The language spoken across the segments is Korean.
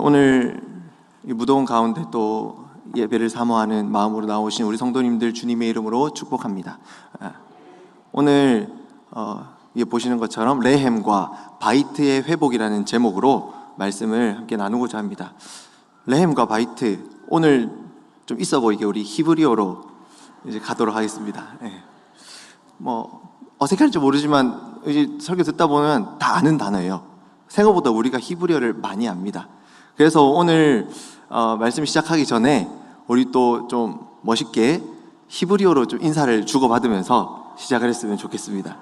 오늘 이 무더운 가운데 또 예배를 사모하는 마음으로 나오신 우리 성도님들 주님의 이름으로 축복합니다. 오늘 보시는 것처럼 레헴과 바이트의 회복이라는 제목으로 말씀을 함께 나누고자 합니다. 레헴과 바이트, 오늘 좀 있어 보이게 우리 히브리어로 이제 가도록 하겠습니다. 어색할지 모르지만 이제 설교 듣다 보면 다 아는 단어예요. 생각보다 우리가 히브리어를 많이 압니다. 그래서 오늘 말씀 시작하기 전에 우리 또 좀 멋있게 히브리어로 좀 인사를 주고받으면서 시작을 했으면 좋겠습니다.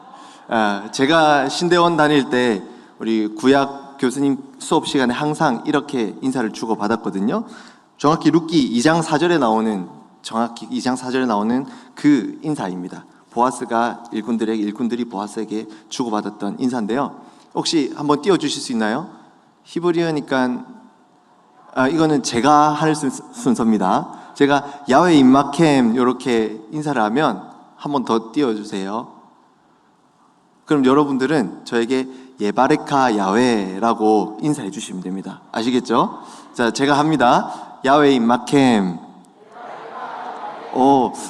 제가 신대원 다닐 때 우리 구약 교수님 수업 시간에 항상 이렇게 인사를 주고받았거든요. 정확히 룻기 2장 4절에 나오는 그 인사입니다. 보아스가 일꾼들이 보아스에게 주고받았던 인사인데요. 혹시 한번 띄워주실 수 있나요? 히브리어니까 이거는 제가 할 순서입니다. 제가 야훼 임마켐 이렇게 인사를 하면 한 번 더 띄워주세요. 그럼 여러분들은 저에게 예바레카 야훼라고 인사해 주시면 됩니다. 아시겠죠? 자, 제가 합니다. 야훼 임마켐.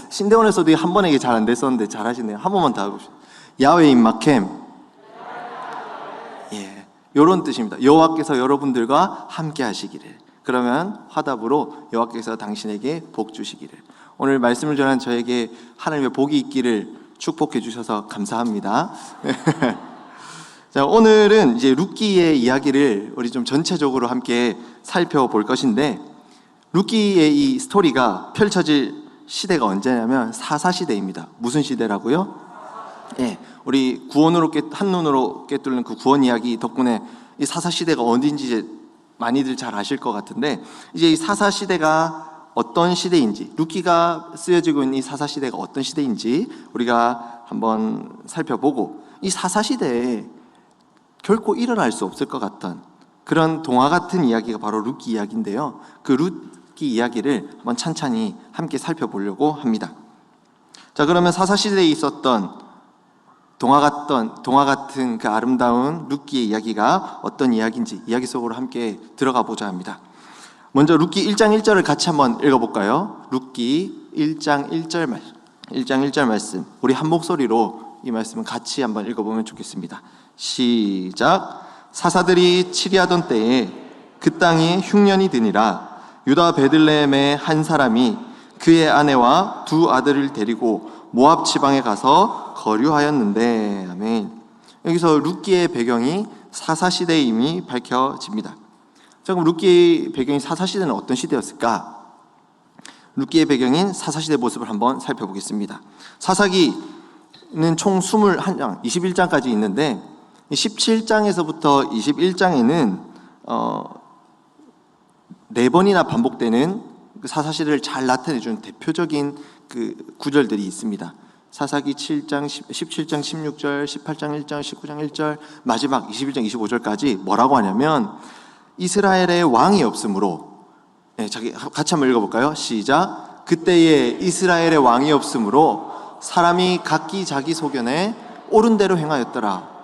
신대원에서도 한 번에 이게 잘 안 됐었는데 잘 하시네요. 한 번만 더 해보시죠. 야훼 임마켐. 이런 뜻입니다. 여호와께서 여러분들과 함께 하시기를. 그러면 화답으로 여호와께서 당신에게 복 주시기를. 오늘 말씀을 전한 저에게 하나님의 복이 있기를 축복해 주셔서 감사합니다. 자, 오늘은 이제 룻기의 이야기를 우리 좀 전체적으로 함께 살펴볼 것인데, 룻기의 이 스토리가 펼쳐질 시대가 언제냐면 사사시대입니다. 무슨 시대라고요? 우리 구원으로 한눈으로 꿰뚫는 그 구원 이야기 덕분에 이 사사시대가 어딘지 이제 많이들 잘 아실 것 같은데, 이제 이 사사시대가 어떤 시대인지, 룻기가 쓰여지고 있는 이 사사시대가 어떤 시대인지 우리가 한번 살펴보고, 이 사사시대에 결코 일어날 수 없을 것 같던 그런 동화 같은 이야기가 바로 룻기 이야기인데요. 그 룻기 이야기를 한번 찬찬히 함께 살펴보려고 합니다. 자, 그러면 사사시대에 있었던 동화 같은 그 아름다운 룻기의 이야기가 어떤 이야기인지 이야기 속으로 함께 들어가 보자 합니다. 먼저 룻기 1장 1절을 같이 한번 읽어볼까요? 룻기 1장 1절 말씀, 우리 한 목소리로 이 말씀을 같이 한번 읽어보면 좋겠습니다. 시작. 사사들이 치리하던 때에 그 땅이 흉년이 드니라. 유다 베들레헴의 한 사람이 그의 아내와 두 아들을 데리고 모압 지방에 가서 거류하였는데. 아멘. 여기서 룻기의 배경이 사사시대임이 밝혀집니다. 자, 그럼 룻기의 배경이 사사시대는 어떤 시대였을까? 룻기의 배경인 사사시대 모습을 한번 살펴보겠습니다. 사사기는 총 21장, 21장까지 있는데 17장에서부터 21장에는 4번이나 반복되는 그 사사시대를 잘 나타내주는 대표적인 그 구절들이 있습니다. 사사기 7장, 17장 16절, 18장 1장, 19장 1절, 마지막 21장 25절까지 뭐라고 하냐면 이스라엘의 왕이 없으므로, 같이 한번 읽어볼까요? 시작. 그때에 이스라엘의 왕이 없으므로 사람이 각기 자기 소견에 옳은 대로 행하였더라.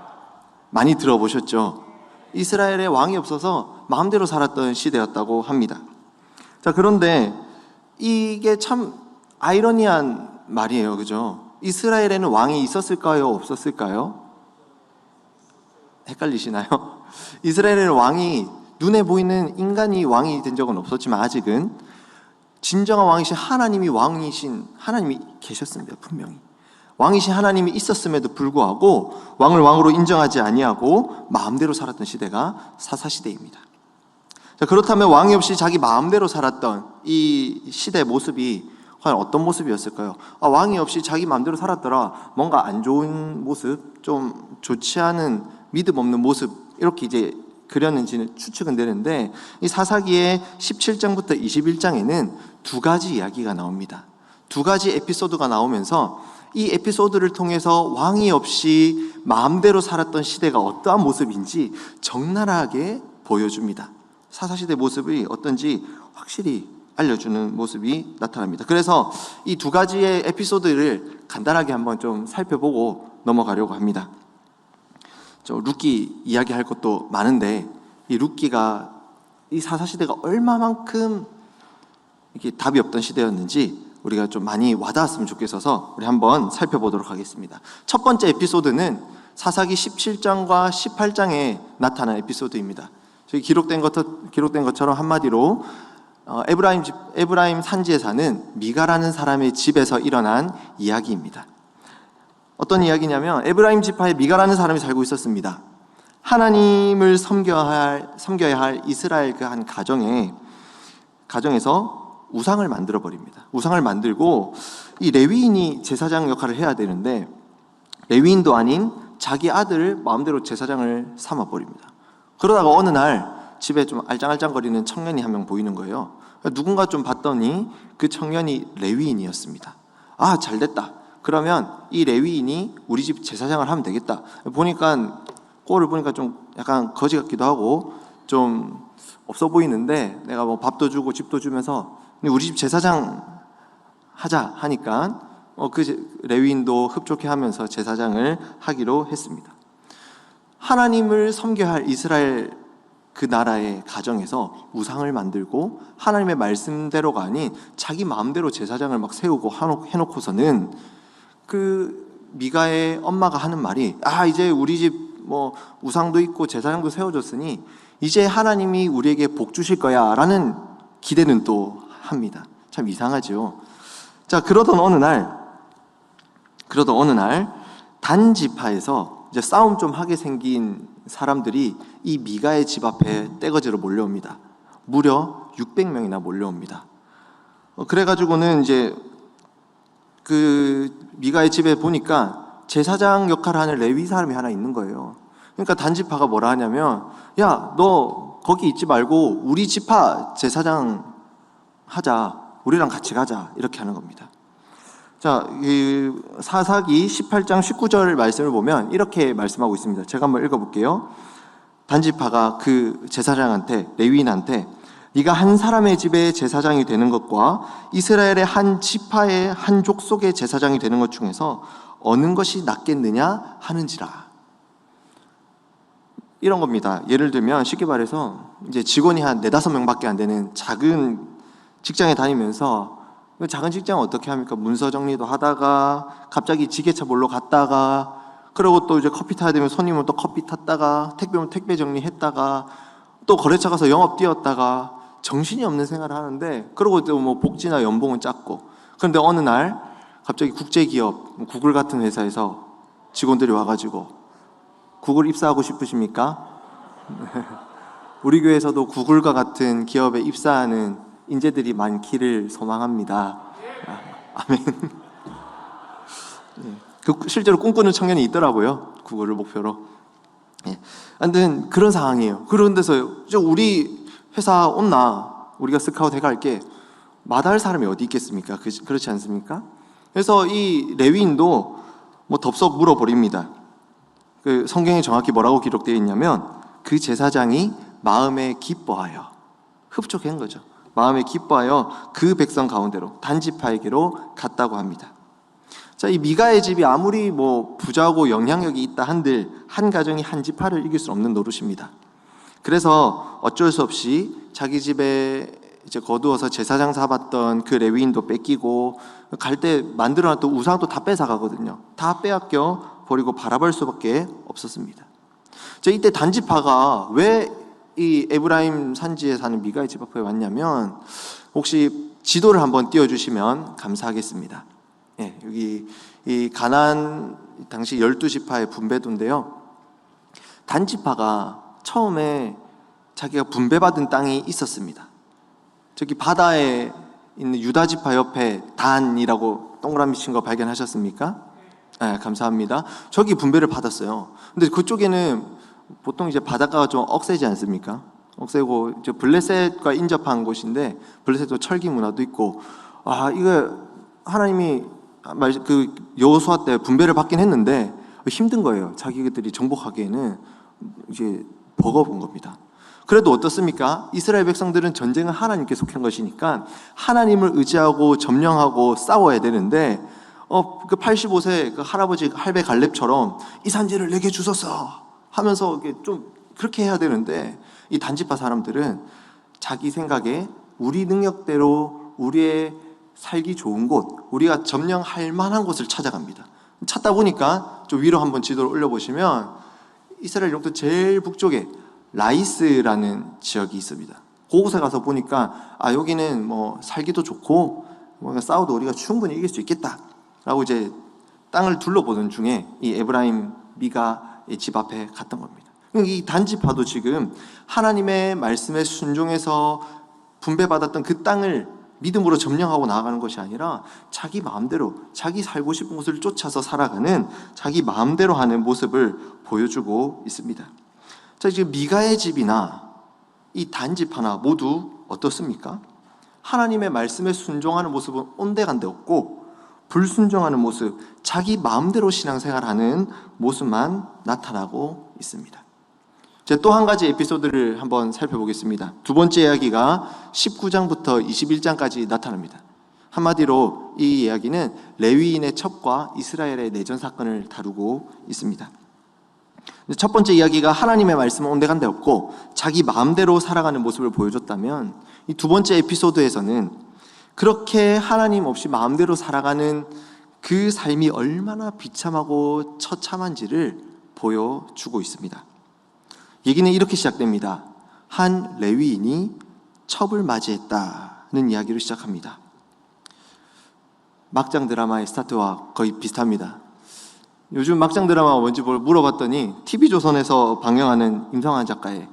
많이 들어보셨죠? 이스라엘의 왕이 없어서 마음대로 살았던 시대였다고 합니다. 자, 그런데 이게 참 아이러니한 말이에요. 그죠? 이스라엘에는 왕이 있었을까요? 없었을까요? 헷갈리시나요? 이스라엘에는 왕이, 눈에 보이는 인간이 왕이 된 적은 없었지만 아직은 진정한 왕이신 하나님이 계셨습니다. 분명히 왕이신 하나님이 있었음에도 불구하고 왕을 왕으로 인정하지 아니하고 마음대로 살았던 시대가 사사시대입니다. 자, 그렇다면 왕이 없이 자기 마음대로 살았던 이 시대의 모습이 과연 어떤 모습이었을까요? 왕이 없이 자기 마음대로 살았더라. 뭔가 안 좋은 모습, 좀 좋지 않은 믿음 없는 모습, 이렇게 이제 그렸는지는 추측은 되는데, 이 사사기의 17장부터 21장에는 두 가지 이야기가 나옵니다. 두 가지 에피소드가 나오면서 이 에피소드를 통해서 왕이 없이 마음대로 살았던 시대가 어떠한 모습인지 적나라하게 보여줍니다. 사사시대 모습이 어떤지 확실히 알려주는 모습이 나타납니다. 그래서 이 두 가지의 에피소드를 간단하게 한번 좀 살펴보고 넘어가려고 합니다. 룻기 이야기할 것도 많은데, 이 룻기가 이 사사시대가 얼마만큼 이게 답이 없던 시대였는지 우리가 좀 많이 와닿았으면 좋겠어서 우리 한번 살펴보도록 하겠습니다. 첫 번째 에피소드는 사사기 17장과 18장에 나타난 에피소드입니다. 저기 기록된 것처럼 한마디로 에브라임 산지에 사는 미가라는 사람의 집에서 일어난 이야기입니다. 어떤 이야기냐면 에브라임 지파에 미가라는 사람이 살고 있었습니다. 하나님을 섬겨야 할 이스라엘 그 한 가정에서 우상을 만들어 버립니다. 우상을 만들고 이 레위인이 제사장 역할을 해야 되는데 레위인도 아닌 자기 아들을 마음대로 제사장을 삼아 버립니다. 그러다가 어느 날 집에 좀 알짱알짱거리는 청년이 한 명 보이는 거예요. 누군가 좀 봤더니 그 청년이 레위인이었습니다. 아, 잘됐다. 그러면 이 레위인이 우리 집 제사장을 하면 되겠다. 꼴을 보니까 좀 약간 거지 같기도 하고 좀 없어 보이는데 내가 뭐 밥도 주고 집도 주면서 우리 집 제사장 하자 하니까 그 레위인도 흡족해 하면서 제사장을 하기로 했습니다. 하나님을 섬겨야 할 이스라엘 그 나라의 가정에서 우상을 만들고 하나님의 말씀대로가 아닌 자기 마음대로 제사장을 막 세우고 해놓고서는 그 미가의 엄마가 하는 말이 이제 우리 집 뭐 우상도 있고 제사장도 세워줬으니 이제 하나님이 우리에게 복 주실 거야 라는 기대는 또 합니다. 참 이상하죠. 자, 그러던 어느 날 단지파에서 이제 싸움 좀 하게 생긴 사람들이 이 미가의 집 앞에 떼거지로 몰려옵니다. 무려 600명이나 몰려옵니다. 그래가지고는 이제 그 미가의 집에 보니까 제사장 역할을 하는 레위 사람이 하나 있는 거예요. 그러니까 단지파가 뭐라 하냐면 야, 너 거기 있지 말고 우리 지파 제사장 하자. 우리랑 같이 가자. 이렇게 하는 겁니다. 자, 이 사사기 18장 19절 말씀을 보면 이렇게 말씀하고 있습니다. 제가 한번 읽어볼게요. 단지파가 그 제사장한테, 레위인한테 네가 한 사람의 집에 제사장이 되는 것과 이스라엘의 한 지파의 한 족속의 제사장이 되는 것 중에서 어느 것이 낫겠느냐 하는지라. 이런 겁니다. 예를 들면 쉽게 말해서 이제 직원이 한 4-5명밖에 안 되는 작은 직장에 다니면서 작은 직장은 어떻게 합니까? 문서 정리도 하다가 갑자기 지게차 몰러 갔다가 그리고 또 이제 커피 타야 되면 손님 오면 또 커피 탔다가 택배 오면 택배 정리했다가 또 거래처 가서 영업 뛰었다가 정신이 없는 생활을 하는데 그러고 또 뭐 복지나 연봉은 작고 그런데 어느 날 갑자기 국제기업 구글 같은 회사에서 직원들이 와가지고 구글 입사하고 싶으십니까? 우리 교회에서도 구글과 같은 기업에 입사하는 인재들이 많기를 소망합니다. 아멘. 실제로 꿈꾸는 청년이 있더라고요. 구글을 목표로. 아무튼 그런 상황이에요. 그런 데서 우리 회사 온나 우리가 스카우트 해갈게 마다할 사람이 어디 있겠습니까? 그렇지 않습니까? 그래서 이 레위인도 뭐 덥석 물어버립니다. 그 성경에 정확히 뭐라고 기록되어 있냐면 그 제사장이 마음에 기뻐하여 흡족한 거죠. 마음에 기뻐하여 그 백성 가운데로 단지파에게로 갔다고 합니다. 자, 이 미가의 집이 아무리 뭐 부자고 영향력이 있다 한들 한 가정이 한 지파를 이길 수 없는 노릇입니다. 그래서 어쩔 수 없이 자기 집에 이제 거두어서 제사장 삼았던 그 레위인도 뺏기고 갈 때 만들어놨던 우상도 다 뺏어가거든요. 다 빼앗겨 버리고 바라볼 수밖에 없었습니다. 자, 이때 단지파가 왜 이 에브라임 산지에 사는 미가의 집 앞에 왔냐면 혹시 지도를 한번 띄워주시면 감사하겠습니다. 여기 이 가나안 당시 12지파의 분배도인데요. 단지파가 처음에 자기가 분배받은 땅이 있었습니다. 저기 바다에 있는 유다지파 옆에 단이라고 동그라미 친 거 발견하셨습니까? 네, 감사합니다. 저기 분배를 받았어요. 근데 그쪽에는 보통 이제 바닷가가 좀 억세지 않습니까? 억세고 이제 블레셋과 인접한 곳인데 블레셋도 철기 문화도 있고 이거 하나님이 그 여호수아 때 분배를 받긴 했는데 힘든 거예요. 자기들이 정복하기에는 이제 버거운 겁니다. 그래도 어떻습니까? 이스라엘 백성들은 전쟁은 하나님께 속한 것이니까 하나님을 의지하고 점령하고 싸워야 되는데 그 85세 그 할아버지 할배 갈렙처럼 이 산지를 내게 주소서 하면서 좀 그렇게 해야 되는데 이 단지파 사람들은 자기 생각에 우리 능력대로 우리의 살기 좋은 곳, 우리가 점령할 만한 곳을 찾아갑니다. 찾다 보니까 좀 위로 한번 지도를 올려보시면 이스라엘 영토 제일 북쪽에 라이스라는 지역이 있습니다. 그곳에 가서 보니까 여기는 뭐 살기도 좋고 뭔가 싸워도 우리가 충분히 이길 수 있겠다라고 이제 땅을 둘러보던 중에 이 에브라임 미가의 집 앞에 갔던 겁니다. 이 단지파도 지금 하나님의 말씀에 순종해서 분배받았던 그 땅을 믿음으로 점령하고 나아가는 것이 아니라 자기 마음대로 자기 살고 싶은 곳을 쫓아서 살아가는 자기 마음대로 하는 모습을 보여주고 있습니다. 자, 지금 미가의 집이나 이 단지파나 모두 어떻습니까? 하나님의 말씀에 순종하는 모습은 온데간데 없고 불순종하는 모습, 자기 마음대로 신앙생활하는 모습만 나타나고 있습니다. 또 한 가지 에피소드를 한번 살펴보겠습니다. 두 번째 이야기가 19장부터 21장까지 나타납니다. 한마디로 이 이야기는 레위인의 첩과 이스라엘의 내전 사건을 다루고 있습니다. 첫 번째 이야기가 하나님의 말씀은 온데간데 없고 자기 마음대로 살아가는 모습을 보여줬다면, 이 두 번째 에피소드에서는 그렇게 하나님 없이 마음대로 살아가는 그 삶이 얼마나 비참하고 처참한지를 보여주고 있습니다. 얘기는 이렇게 시작됩니다. 한 레위인이 첩을 맞이했다는 이야기로 시작합니다. 막장 드라마의 스타트와 거의 비슷합니다. 요즘 막장 드라마가 뭔지 물어봤더니 TV조선에서 방영하는 임성환 작가의,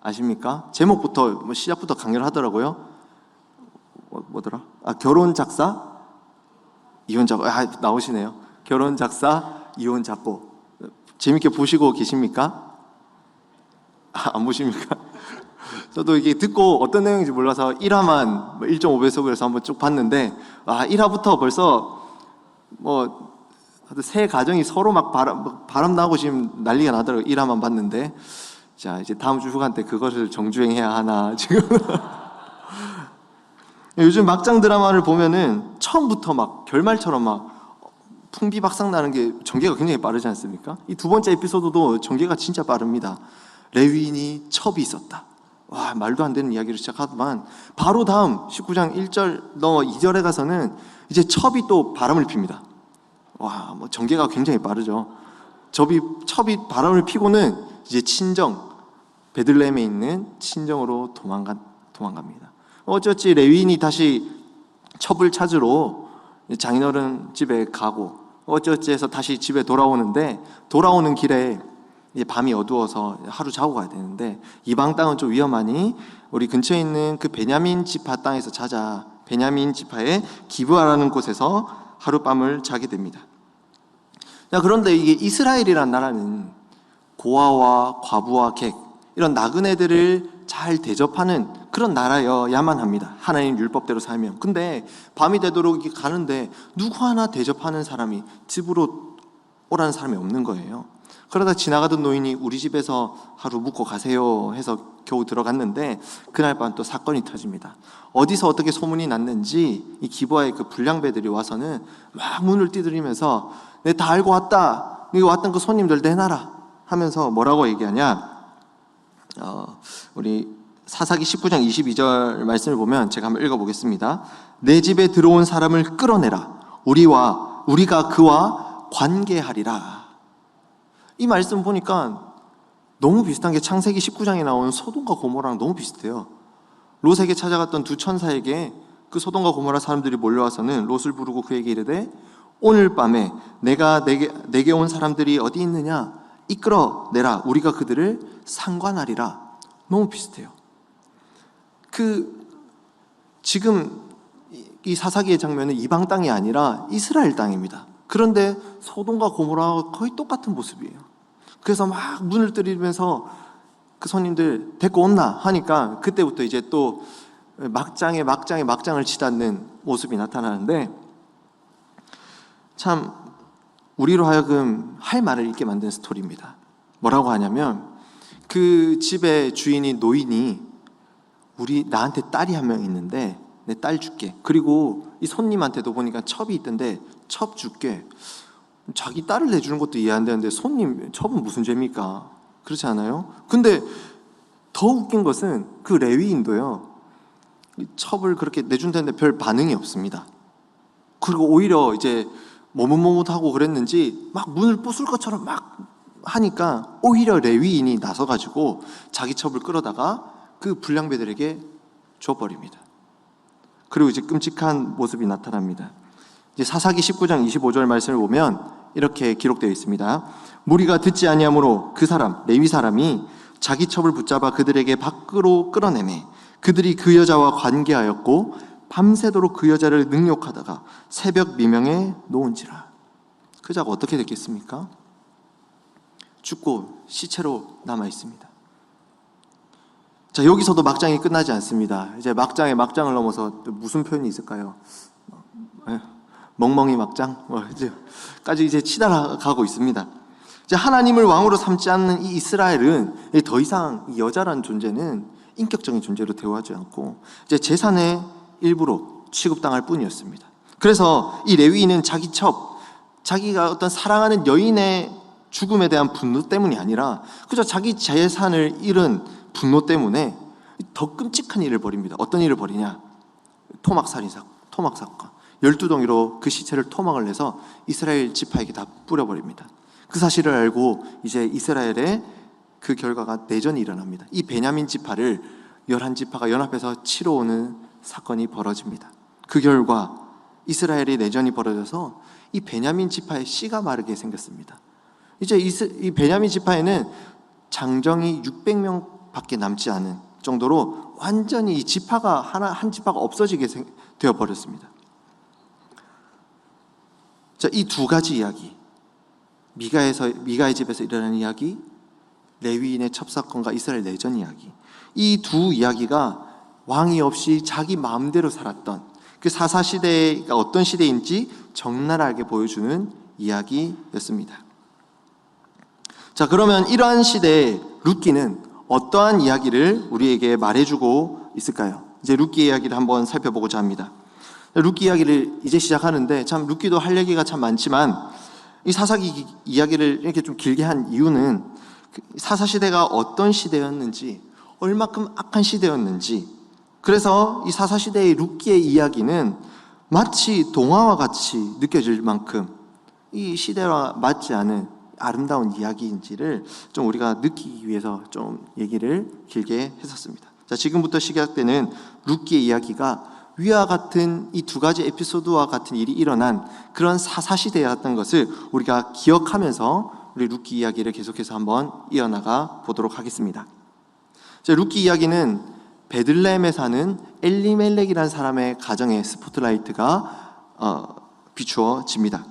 아십니까? 제목부터 시작부터 강렬하더라고요. 뭐더라? 결혼 작사 이혼 작고. 나오시네요. 결혼 작사 이혼 작고. 재밌게 보시고 계십니까? 안 보십니까? 저도 이게 듣고 어떤 내용인지 몰라서 1화만 1.5배속으로 해서 한번 쭉 봤는데 1화부터 벌써 새 가정이 서로 막 바람 나고 지금 난리가 나더라고요. 1화만 봤는데. 자, 이제 다음 주 휴가 때 그것을 정주행해야 하나 지금. 요즘 막장 드라마를 보면은 처음부터 막 결말처럼 막 풍비박상 나는 게 전개가 굉장히 빠르지 않습니까? 이 두 번째 에피소드도 전개가 진짜 빠릅니다. 레위인이 첩이 있었다. 말도 안 되는 이야기를 시작하더만 바로 다음 19장 1절 넘어 2절에 가서는 이제 첩이 또 바람을 핍니다. 전개가 굉장히 빠르죠. 첩이 바람을 피고는 이제 친정, 베들레헴에 있는 친정으로 도망갑니다. 어쩌지 레위인이 다시 첩을 찾으러 장인어른 집에 가고 어쩌지 해서 다시 집에 돌아오는데, 돌아오는 길에 이제 밤이 어두워서 하루 자고 가야 되는데 이방 땅은 좀 위험하니 우리 근처에 있는 그 베냐민 지파 땅에서 자자. 베냐민 지파의 기브아라는 곳에서 하룻밤을 자게 됩니다. 그런데 이게 이스라엘이란 나라는 고아와 과부와 객, 이런 나그네들을 잘 대접하는 그런 나라여야만 합니다. 하나님 율법대로 살면. 근데 밤이 되도록 가는데 누구 하나 대접하는 사람이, 집으로 오라는 사람이 없는 거예요. 그러다 지나가던 노인이 우리 집에서 하루 묵고 가세요 해서 겨우 들어갔는데 그날 밤 또 사건이 터집니다. 어디서 어떻게 소문이 났는지 이 기브아의 그 불량배들이 와서는 막 문을 두드리면서 내 다 알고 왔다. 여기 왔던 그 손님들 내놔라 하면서 뭐라고 얘기하냐? 우리 사사기 19장 22절 말씀을 보면 제가 한번 읽어보겠습니다. 내 집에 들어온 사람을 끌어내라. 우리가 그와 관계하리라. 이 말씀 보니까 너무 비슷한 게 창세기 19장에 나온 소돔과 고모라랑 너무 비슷해요. 롯에게 찾아갔던 두 천사에게 그 소돔과 고모라 사람들이 몰려와서는 롯을 부르고 그에게 이르되 오늘 밤에 내게 온 사람들이 어디 있느냐 이끌어내라. 우리가 그들을 상관하리라. 너무 비슷해요. 지금 이 사사기의 장면은 이방 땅이 아니라 이스라엘 땅입니다. 그런데 소돔과 고모라와 거의 똑같은 모습이에요. 그래서 막 문을 두드리면서 그 손님들 데리고 온나 하니까 그때부터 이제 또 막장을 치닫는 모습이 나타나는데, 참 우리로 하여금 할 말을 잃게 만든 스토리입니다. 뭐라고 하냐면 그 집의 주인이 노인이 나한테 딸이 한 명 있는데 내 딸 줄게. 그리고 이 손님한테도 보니까 첩이 있던데 첩 줄게. 자기 딸을 내주는 것도 이해 안 되는데 첩은 무슨 죄입니까? 그렇지 않아요? 근데 더 웃긴 것은 그 레위인도요, 이 첩을 그렇게 내준다는데 별 반응이 없습니다. 그리고 오히려 이제 머뭇머뭇하고 그랬는지 막 문을 부술 것처럼 막 하니까 오히려 레위인이 나서가지고 자기 첩을 끌어다가 그 불량배들에게 줘버립니다. 그리고 이제 끔찍한 모습이 나타납니다. 이제 사사기 19장 25절 말씀을 보면 이렇게 기록되어 있습니다. 무리가 듣지 아니하므로 그 사람 레위 사람이 자기 첩을 붙잡아 그들에게 밖으로 끌어내매 그들이 그 여자와 관계하였고 밤새도록 그 여자를 능욕하다가 새벽 미명에 놓은지라. 그 자가 어떻게 됐겠습니까? 죽고 시체로 남아 있습니다. 자, 여기서도 막장이 끝나지 않습니다. 이제 막장에 막장을 넘어서 무슨 표현이 있을까요? 멍멍이 막장? 까지 이제 치달아가고 있습니다. 이제 하나님을 왕으로 삼지 않는 이 이스라엘은 더 이상 이 여자라는 존재는 인격적인 존재로 대우하지 않고 이제 재산의 일부로 취급당할 뿐이었습니다. 그래서 이 레위인은 자기 첩, 자기가 어떤 사랑하는 여인의 죽음에 대한 분노 때문이 아니라 그저 자기 재산을 잃은 분노 때문에 더 끔찍한 일을 벌입니다. 어떤 일을 벌이냐? 토막살인사건, 토막사건. 12덩이로 그 시체를 토막을 내서 이스라엘 지파에게 다 뿌려버립니다. 그 사실을 알고 이제 이스라엘의 그 결과가 내전이 일어납니다. 이 베냐민 지파를 11지파가 연합해서 치러 오는 사건이 벌어집니다. 그 결과 이스라엘의 내전이 벌어져서 이 베냐민 지파의 씨가 마르게 생겼습니다. 이제 이 베냐민 지파에는 장정이 600명밖에 남지 않은 정도로 완전히 이 지파가 한 지파가 없어지게 되어 버렸습니다. 자, 이 두 가지 이야기, 미가의 집에서 일어나는 이야기, 레위인의 첩사건과 이스라엘 내전 이야기, 이 두 이야기가 왕이 없이 자기 마음대로 살았던 그 사사시대가 어떤 시대인지 적나라하게 보여주는 이야기였습니다. 자, 그러면 이러한 시대에 룻기는 어떠한 이야기를 우리에게 말해주고 있을까요? 이제 룻기 이야기를 한번 살펴보고자 합니다. 룻기 이야기를 이제 시작하는데 참 룻기도 할 얘기가 참 많지만 이 사사기 이야기를 이렇게 좀 길게 한 이유는 사사시대가 어떤 시대였는지, 얼마큼 악한 시대였는지, 그래서 이 사사시대의 룻기의 이야기는 마치 동화와 같이 느껴질 만큼 이 시대와 맞지 않은 아름다운 이야기인지를 좀 우리가 느끼기 위해서 좀 얘기를 길게 했었습니다. 자, 지금부터 시작되는 룻기의 이야기가 위와 같은 이 두 가지 에피소드와 같은 일이 일어난 그런 사사시대였던 것을 우리가 기억하면서 우리 룻기 이야기를 계속해서 한번 이어나가 보도록 하겠습니다. 자, 룻기 이야기는 베들레헴에 사는 엘리멜렉이라는 사람의 가정에 스포트라이트가 비추어집니다.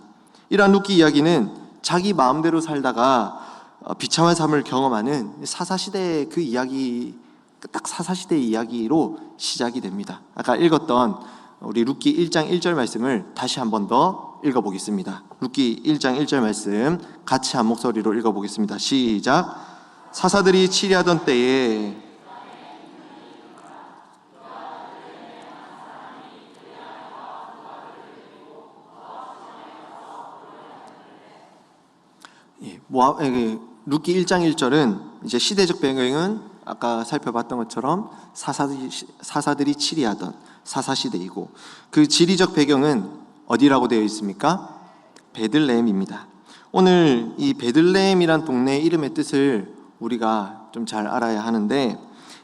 이러한 룻기 이야기는 자기 마음대로 살다가 비참한 삶을 경험하는 사사시대의 그 이야기, 딱 사사시대의 이야기로 시작이 됩니다. 아까 읽었던 우리 룻기 1장 1절 말씀을 다시 한 번 더 읽어보겠습니다. 룻기 1장 1절 말씀 같이 한 목소리로 읽어보겠습니다. 시작. 사사들이 치리하던 때에 룻기 1장 1절은 이제 시대적 배경은 아까 살펴봤던 것처럼 사사들이 치리하던 사사시대이고, 그 지리적 배경은 어디라고 되어 있습니까? 베들레헴입니다. 오늘 이 베들레헴이란 동네의 이름의 뜻을 우리가 좀 잘 알아야 하는데,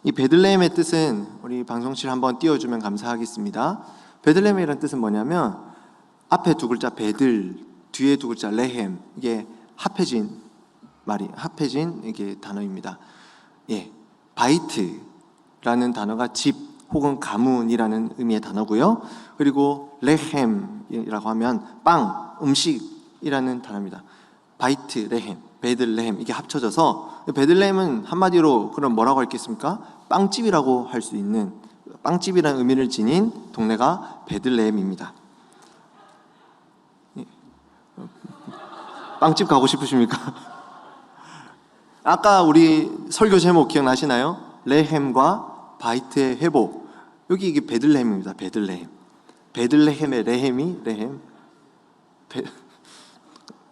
이 베들레헴의 뜻은 우리 방송실 한번 띄워주면 감사하겠습니다. 베들레헴이라는 뜻은 뭐냐면 앞에 두 글자 베들, 뒤에 두 글자 레헴, 이게 합해진 이게 단어입니다. 예, 바이트라는 단어가 집 혹은 가문이라는 의미의 단어고요. 그리고 레헴이라고 하면 빵, 음식이라는 단어입니다. 바이트, 레헴, 베들레헴, 이게 합쳐져서 베들레헴은 한마디로 그럼 뭐라고 할겠습니까? 빵집이라고 할 수 있는, 빵집이라는 의미를 지닌 동네가 베들레헴입니다. 빵집 가고 싶으십니까? 아까 우리 설교 제목 기억나시나요? 레헴과 바이트의 회복. 여기 이게 베들레헴입니다. 베들레헴. 베들레헴의 레헴이 레헴.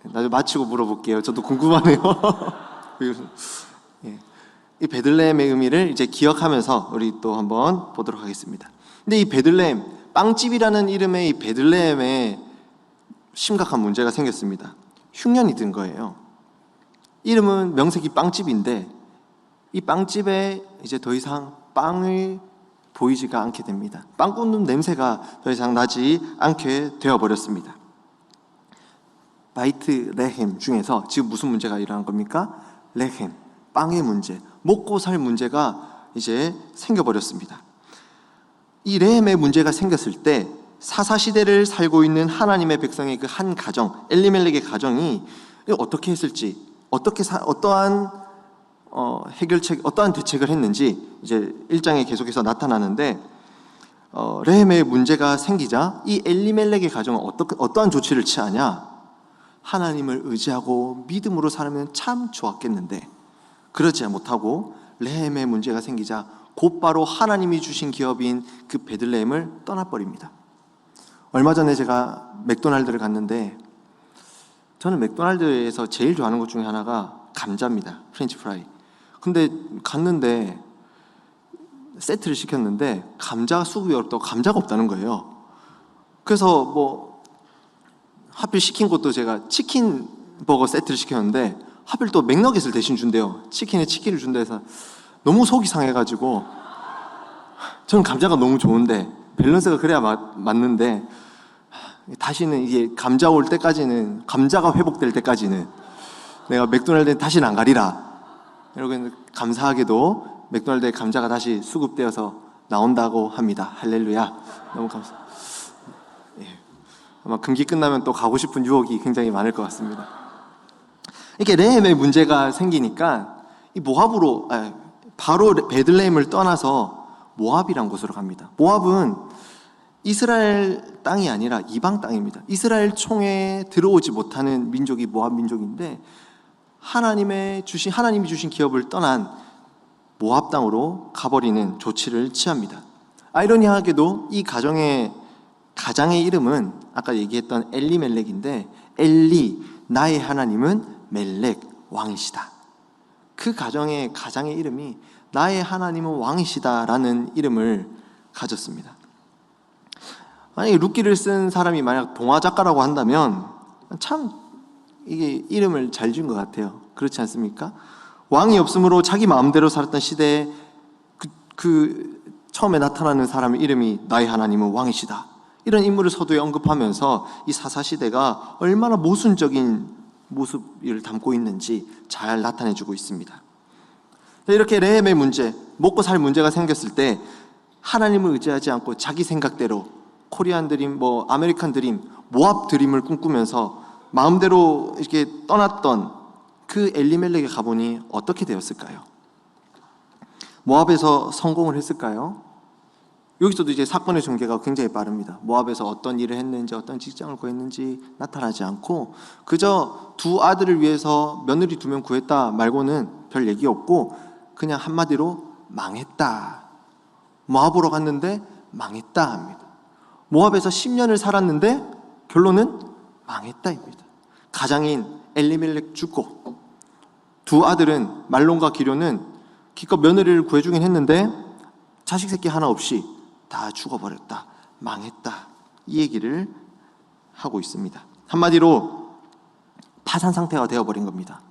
나중에 마치고 물어볼게요. 저도 궁금하네요. 예. 이 베들레헴의 의미를 이제 기억하면서 우리 또 한번 보도록 하겠습니다. 근데 이 베들레헴, 빵집이라는 이름의 이 베들레헴에 심각한 문제가 생겼습니다. 흉년이 든 거예요. 이름은 명색이 빵집인데 이 빵집에 이제 더 이상 빵이 보이지가 않게 됩니다. 빵 굽는 냄새가 더 이상 나지 않게 되어버렸습니다. 바이트 레헴 중에서 지금 무슨 문제가 일어난 겁니까? 레헴, 빵의 문제, 먹고 살 문제가 이제 생겨버렸습니다. 이 레헴의 문제가 생겼을 때 사사시대를 살고 있는 하나님의 백성의 그 한 가정, 엘리멜렉의 가정이 어떻게 했을지, 어떠한 해결책, 어떠한 대책을 했는지 이제 1장에 계속해서 나타나는데, 레헴의 문제가 생기자 이 엘리멜렉의 가정은 어떠한 조치를 취하냐? 하나님을 의지하고 믿음으로 살면 참 좋았겠는데 그러지 못하고 레헴의 문제가 생기자 곧바로 하나님이 주신 기업인 그 베들레헴을 떠나버립니다. 얼마 전에 제가 맥도날드를 갔는데, 저는 맥도날드에서 제일 좋아하는 것 중에 하나가 감자입니다. 프렌치 프라이. 근데 갔는데 세트를 시켰는데 감자가 수급이 어렵다고 감자가 없다는 거예요. 그래서 뭐 하필 시킨 것도 제가 치킨 버거 세트를 시켰는데 하필 또 맥너겟을 대신 준대요. 치킨에 치킨을 준다 해서 너무 속이 상해가지고, 저는 감자가 너무 좋은데 밸런스가 그래야 맞는데, 다시는 이게 감자 올 때까지는, 감자가 회복될 때까지는 내가 맥도날드에 다시는 안 가리라. 여러분, 감사하게도 맥도날드에 감자가 다시 수급되어서 나온다고 합니다. 할렐루야. 너무 감사합니다. 예. 아마 금기 끝나면 또 가고 싶은 유혹이 굉장히 많을 것 같습니다. 이렇게 레헴의 문제가 생기니까 이 모압으로, 바로 베들레헴을 떠나서 모압이란 곳으로 갑니다. 모압은 이스라엘 땅이 아니라 이방 땅입니다. 이스라엘 총회에 들어오지 못하는 민족이 모압 민족인데, 하나님이 주신 기업을 떠난 모압 땅으로 가버리는 조치를 취합니다. 아이러니하게도 이 가장의 이름은 아까 얘기했던 엘리멜렉인데, 엘리, 나의 하나님은 멜렉, 왕이시다. 그 가장의 이름이 나의 하나님은 왕이시다라는 이름을 가졌습니다. 만약에 룻기를 쓴 사람이 만약 동화 작가라고 한다면 참 이게 이름을 잘 지은 것 같아요. 그렇지 않습니까? 왕이 없으므로 자기 마음대로 살았던 시대에 그 처음에 나타나는 사람의 이름이 나의 하나님은 왕이시다. 이런 인물을 서두에 언급하면서 이 사사시대가 얼마나 모순적인 모습을 담고 있는지 잘 나타내주고 있습니다. 이렇게 레헴의 문제, 먹고 살 문제가 생겼을 때 하나님을 의지하지 않고 자기 생각대로 코리안 드림, 아메리칸 드림, 모압 드림을 꿈꾸면서 마음대로 이렇게 떠났던 그 엘리멜렉에 가보니 어떻게 되었을까요? 모압에서 성공을 했을까요? 여기서도 이제 사건의 전개가 굉장히 빠릅니다. 모압에서 어떤 일을 했는지, 어떤 직장을 구했는지 나타나지 않고 그저 두 아들을 위해서 며느리 2명 구했다 말고는 별 얘기 없고 그냥 한마디로 망했다. 모압으로 갔는데 망했다 합니다. 모압에서 10년을 살았는데 결론은 망했다입니다. 가장인 엘리멜렉 죽고, 두 아들은 말론과 기료는 기껏 며느리를 구해주긴 했는데 자식 새끼 하나 없이 다 죽어버렸다. 망했다. 이 얘기를 하고 있습니다. 한마디로 파산 상태가 되어버린 겁니다.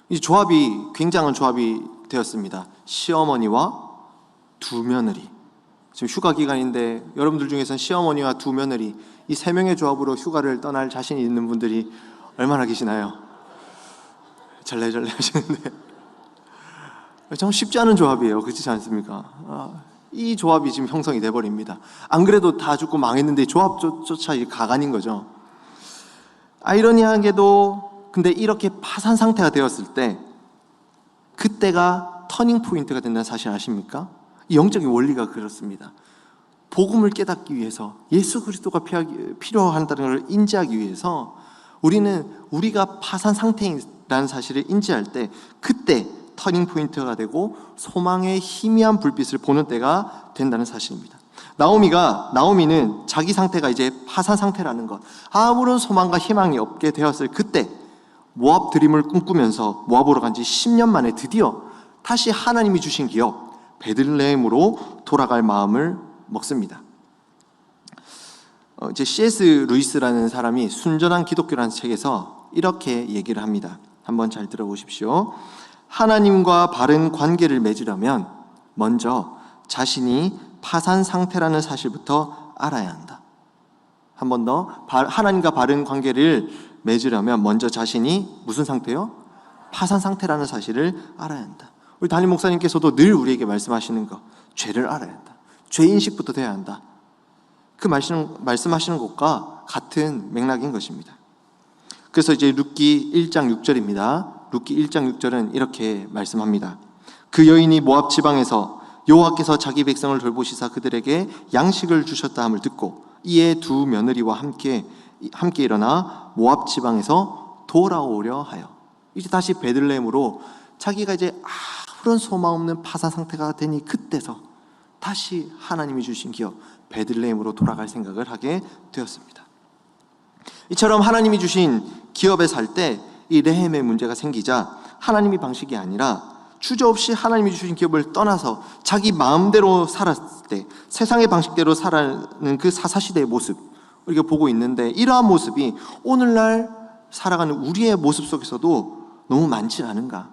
이 조합이, 굉장한 조합이 되었습니다. 시어머니와 두 며느리. 지금 휴가 기간인데 여러분들 중에서는 시어머니와 두 며느리, 이 3명의 조합으로 휴가를 떠날 자신이 있는 분들이 얼마나 계시나요? 절레절레 하시는데 참 쉽지 않은 조합이에요. 그렇지 않습니까? 이 조합이 지금 형성이 돼버립니다. 안 그래도 다 죽고 망했는데 조합조차 가관인 거죠. 아이러니하게도 근데 이렇게 파산 상태가 되었을 때 그때가 터닝 포인트가 된다는 사실 아십니까? 이 영적인 원리가 그렇습니다. 복음을 깨닫기 위해서, 예수 그리스도가 필요하다는 걸 인지하기 위해서 우리가 파산 상태라는 사실을 인지할 때 그때 터닝 포인트가 되고 소망의 희미한 불빛을 보는 때가 된다는 사실입니다. 나오미는 자기 상태가 이제 파산 상태라는 것, 아무런 소망과 희망이 없게 되었을 그때 모압 드림을 꿈꾸면서 모압으로 간 지 10년 만에 드디어 다시 하나님이 주신 기업 베들레헴으로 돌아갈 마음을 먹습니다. 이제 C.S. 루이스라는 사람이 순전한 기독교라는 책에서 이렇게 얘기를 합니다. 한번 잘 들어보십시오. 하나님과 바른 관계를 맺으려면 먼저 자신이 파산 상태라는 사실부터 알아야 한다. 한 번 더, 하나님과 바른 관계를 맺으려면 먼저 자신이 무슨 상태요? 파산 상태라는 사실을 알아야 한다. 우리 담임 목사님께서도 늘 우리에게 말씀하시는 거, 죄를 알아야 한다. 죄인식부터 돼야 한다. 그 말씀하시는 것과 같은 맥락인 것입니다. 그래서 이제 룻기 1장 6절입니다. 룻기 1장 6절은 이렇게 말씀합니다. 그 여인이 모압 지방에서 여호와께서 자기 백성을 돌보시사 그들에게 양식을 주셨다 함을 듣고 이에 두 며느리와 함께 일어나 모압 지방에서 돌아오려 하여, 이제 다시 베들레헴으로 자기가 이제 아무런 소망 없는 파산 상태가 되니 그때서 다시 하나님이 주신 기업 베들레헴으로 돌아갈 생각을 하게 되었습니다. 이처럼 하나님이 주신 기업에 살 때 이 레헴의 문제가 생기자 하나님의 방식이 아니라 주저없이 하나님이 주신 기업을 떠나서 자기 마음대로 살았을 때 세상의 방식대로 살아가는 그 사사시대의 모습 우리가 보고 있는데, 이러한 모습이 오늘날 살아가는 우리의 모습 속에서도 너무 많지 않은가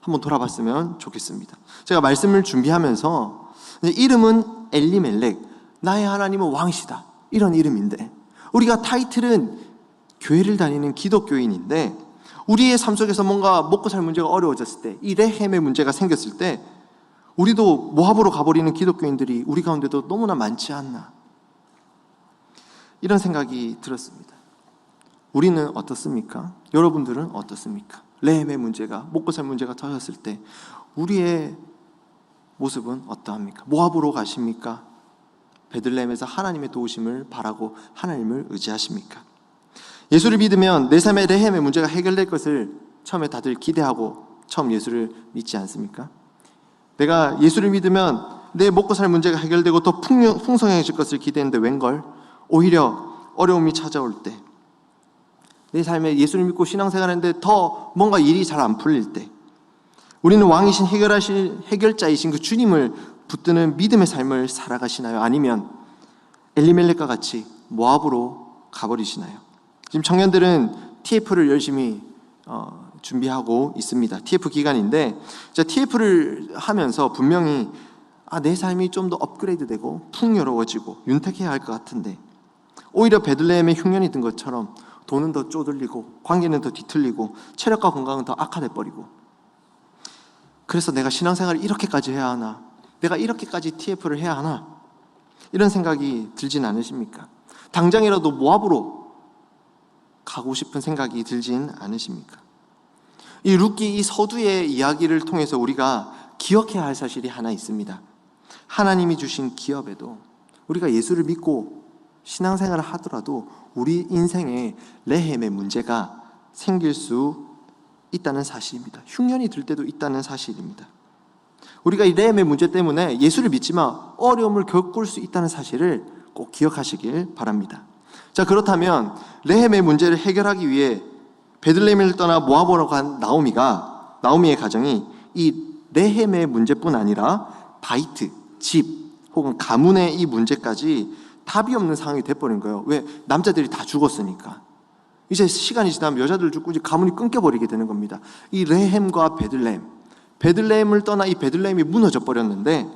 한번 돌아봤으면 좋겠습니다. 제가 말씀을 준비하면서 이름은 엘리멜렉, 나의 하나님은 왕이시다, 이런 이름인데, 우리가 타이틀은 교회를 다니는 기독교인인데 우리의 삶 속에서 뭔가 먹고 살 문제가 어려워졌을 때, 이 레헴의 문제가 생겼을 때 우리도 모압으로 가버리는 기독교인들이 우리 가운데도 너무나 많지 않나, 이런 생각이 들었습니다. 우리는 어떻습니까? 여러분들은 어떻습니까? 레헴의 문제가, 먹고 살 문제가 터졌을 때 우리의 모습은 어떠합니까? 모압으로 가십니까? 베들레헴에서 하나님의 도우심을 바라고 하나님을 의지하십니까? 예수를 믿으면 내 삶의 레헴의 문제가 해결될 것을 처음에 다들 기대하고 처음 예수를 믿지 않습니까? 내가 예수를 믿으면 내 먹고 살 문제가 해결되고 더 풍성해질 것을 기대했는데 웬걸 오히려 어려움이 찾아올 때, 내 삶에 예수를 믿고 신앙생활하는데 더 뭔가 일이 잘 안 풀릴 때 우리는 왕이신 해결자이신 그 주님을 붙드는 믿음의 삶을 살아가시나요? 아니면 엘리멜렉과 같이 모압으로 가버리시나요? 지금 청년들은 TF를 열심히 준비하고 있습니다. TF 기간인데 TF를 하면서 분명히 내 삶이 좀 더 업그레이드되고 풍요로워지고 윤택해야 할 것 같은데 오히려 베들레헴에 흉년이 든 것처럼 돈은 더 쪼들리고 관계는 더 뒤틀리고 체력과 건강은 더 악화돼버리고, 그래서 내가 신앙생활을 이렇게까지 해야 하나, 내가 이렇게까지 TF를 해야 하나, 이런 생각이 들진 않으십니까? 당장이라도 모압으로 가고 싶은 생각이 들진 않으십니까? 이 룻기, 이 서두의 이야기를 통해서 우리가 기억해야 할 사실이 하나 있습니다. 하나님이 주신 기업에도 우리가 예수를 믿고 신앙생활을 하더라도 우리 인생에 레헴의 문제가 생길 수 있다는 사실입니다. 흉년이 들 때도 있다는 사실입니다. 우리가 이 레헴의 문제 때문에 예수를 믿지만 어려움을 겪을 수 있다는 사실을 꼭 기억하시길 바랍니다. 자, 그렇다면 레헴의 문제를 해결하기 위해 베들레헴을 떠나 모압으로 간 나오미의 가정이 이 레헴의 문제뿐 아니라 바이트, 집 혹은 가문의 이 문제까지 답이 없는 상황이 돼버린 거예요. 왜? 남자들이 다 죽었으니까. 이제 시간이 지나면 여자들 죽고 이제 가문이 끊겨버리게 되는 겁니다. 이 레헴과 베들레헴을 떠나 이 베들레헴이 무너져 버렸는데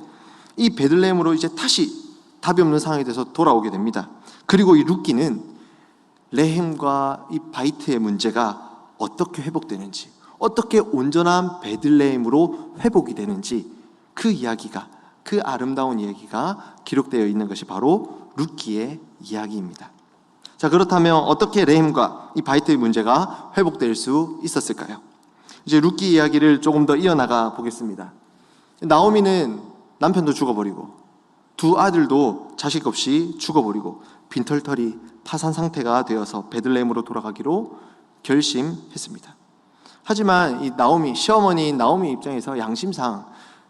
이 베들레헴으로 이제 다시 답이 없는 상황이 돼서 돌아오게 됩니다. 그리고 이 룻기는 레헴과 이 바이트의 문제가 어떻게 회복되는지, 어떻게 온전한 베들레헴으로 회복이 되는지 그 이야기가, 그 아름다운 이야기가 기록되어 있는 것이 바로 룻기의 이야기입니다. 자, 그렇다면 어떻게 레헴과 이 바이트의 문제가 회복될 수 있었을까요? 이제 룻기 이야기를 조금 더 이어나가 보겠습니다. 나오미는 남편도 죽어버리고 두 아들도 자식 없이 죽어버리고 빈털터리 파산 상태가 되어서 베들레헴으로 돌아가기로 결심했습니다. 하지만 이 시어머니 나오미 입장에서 양심상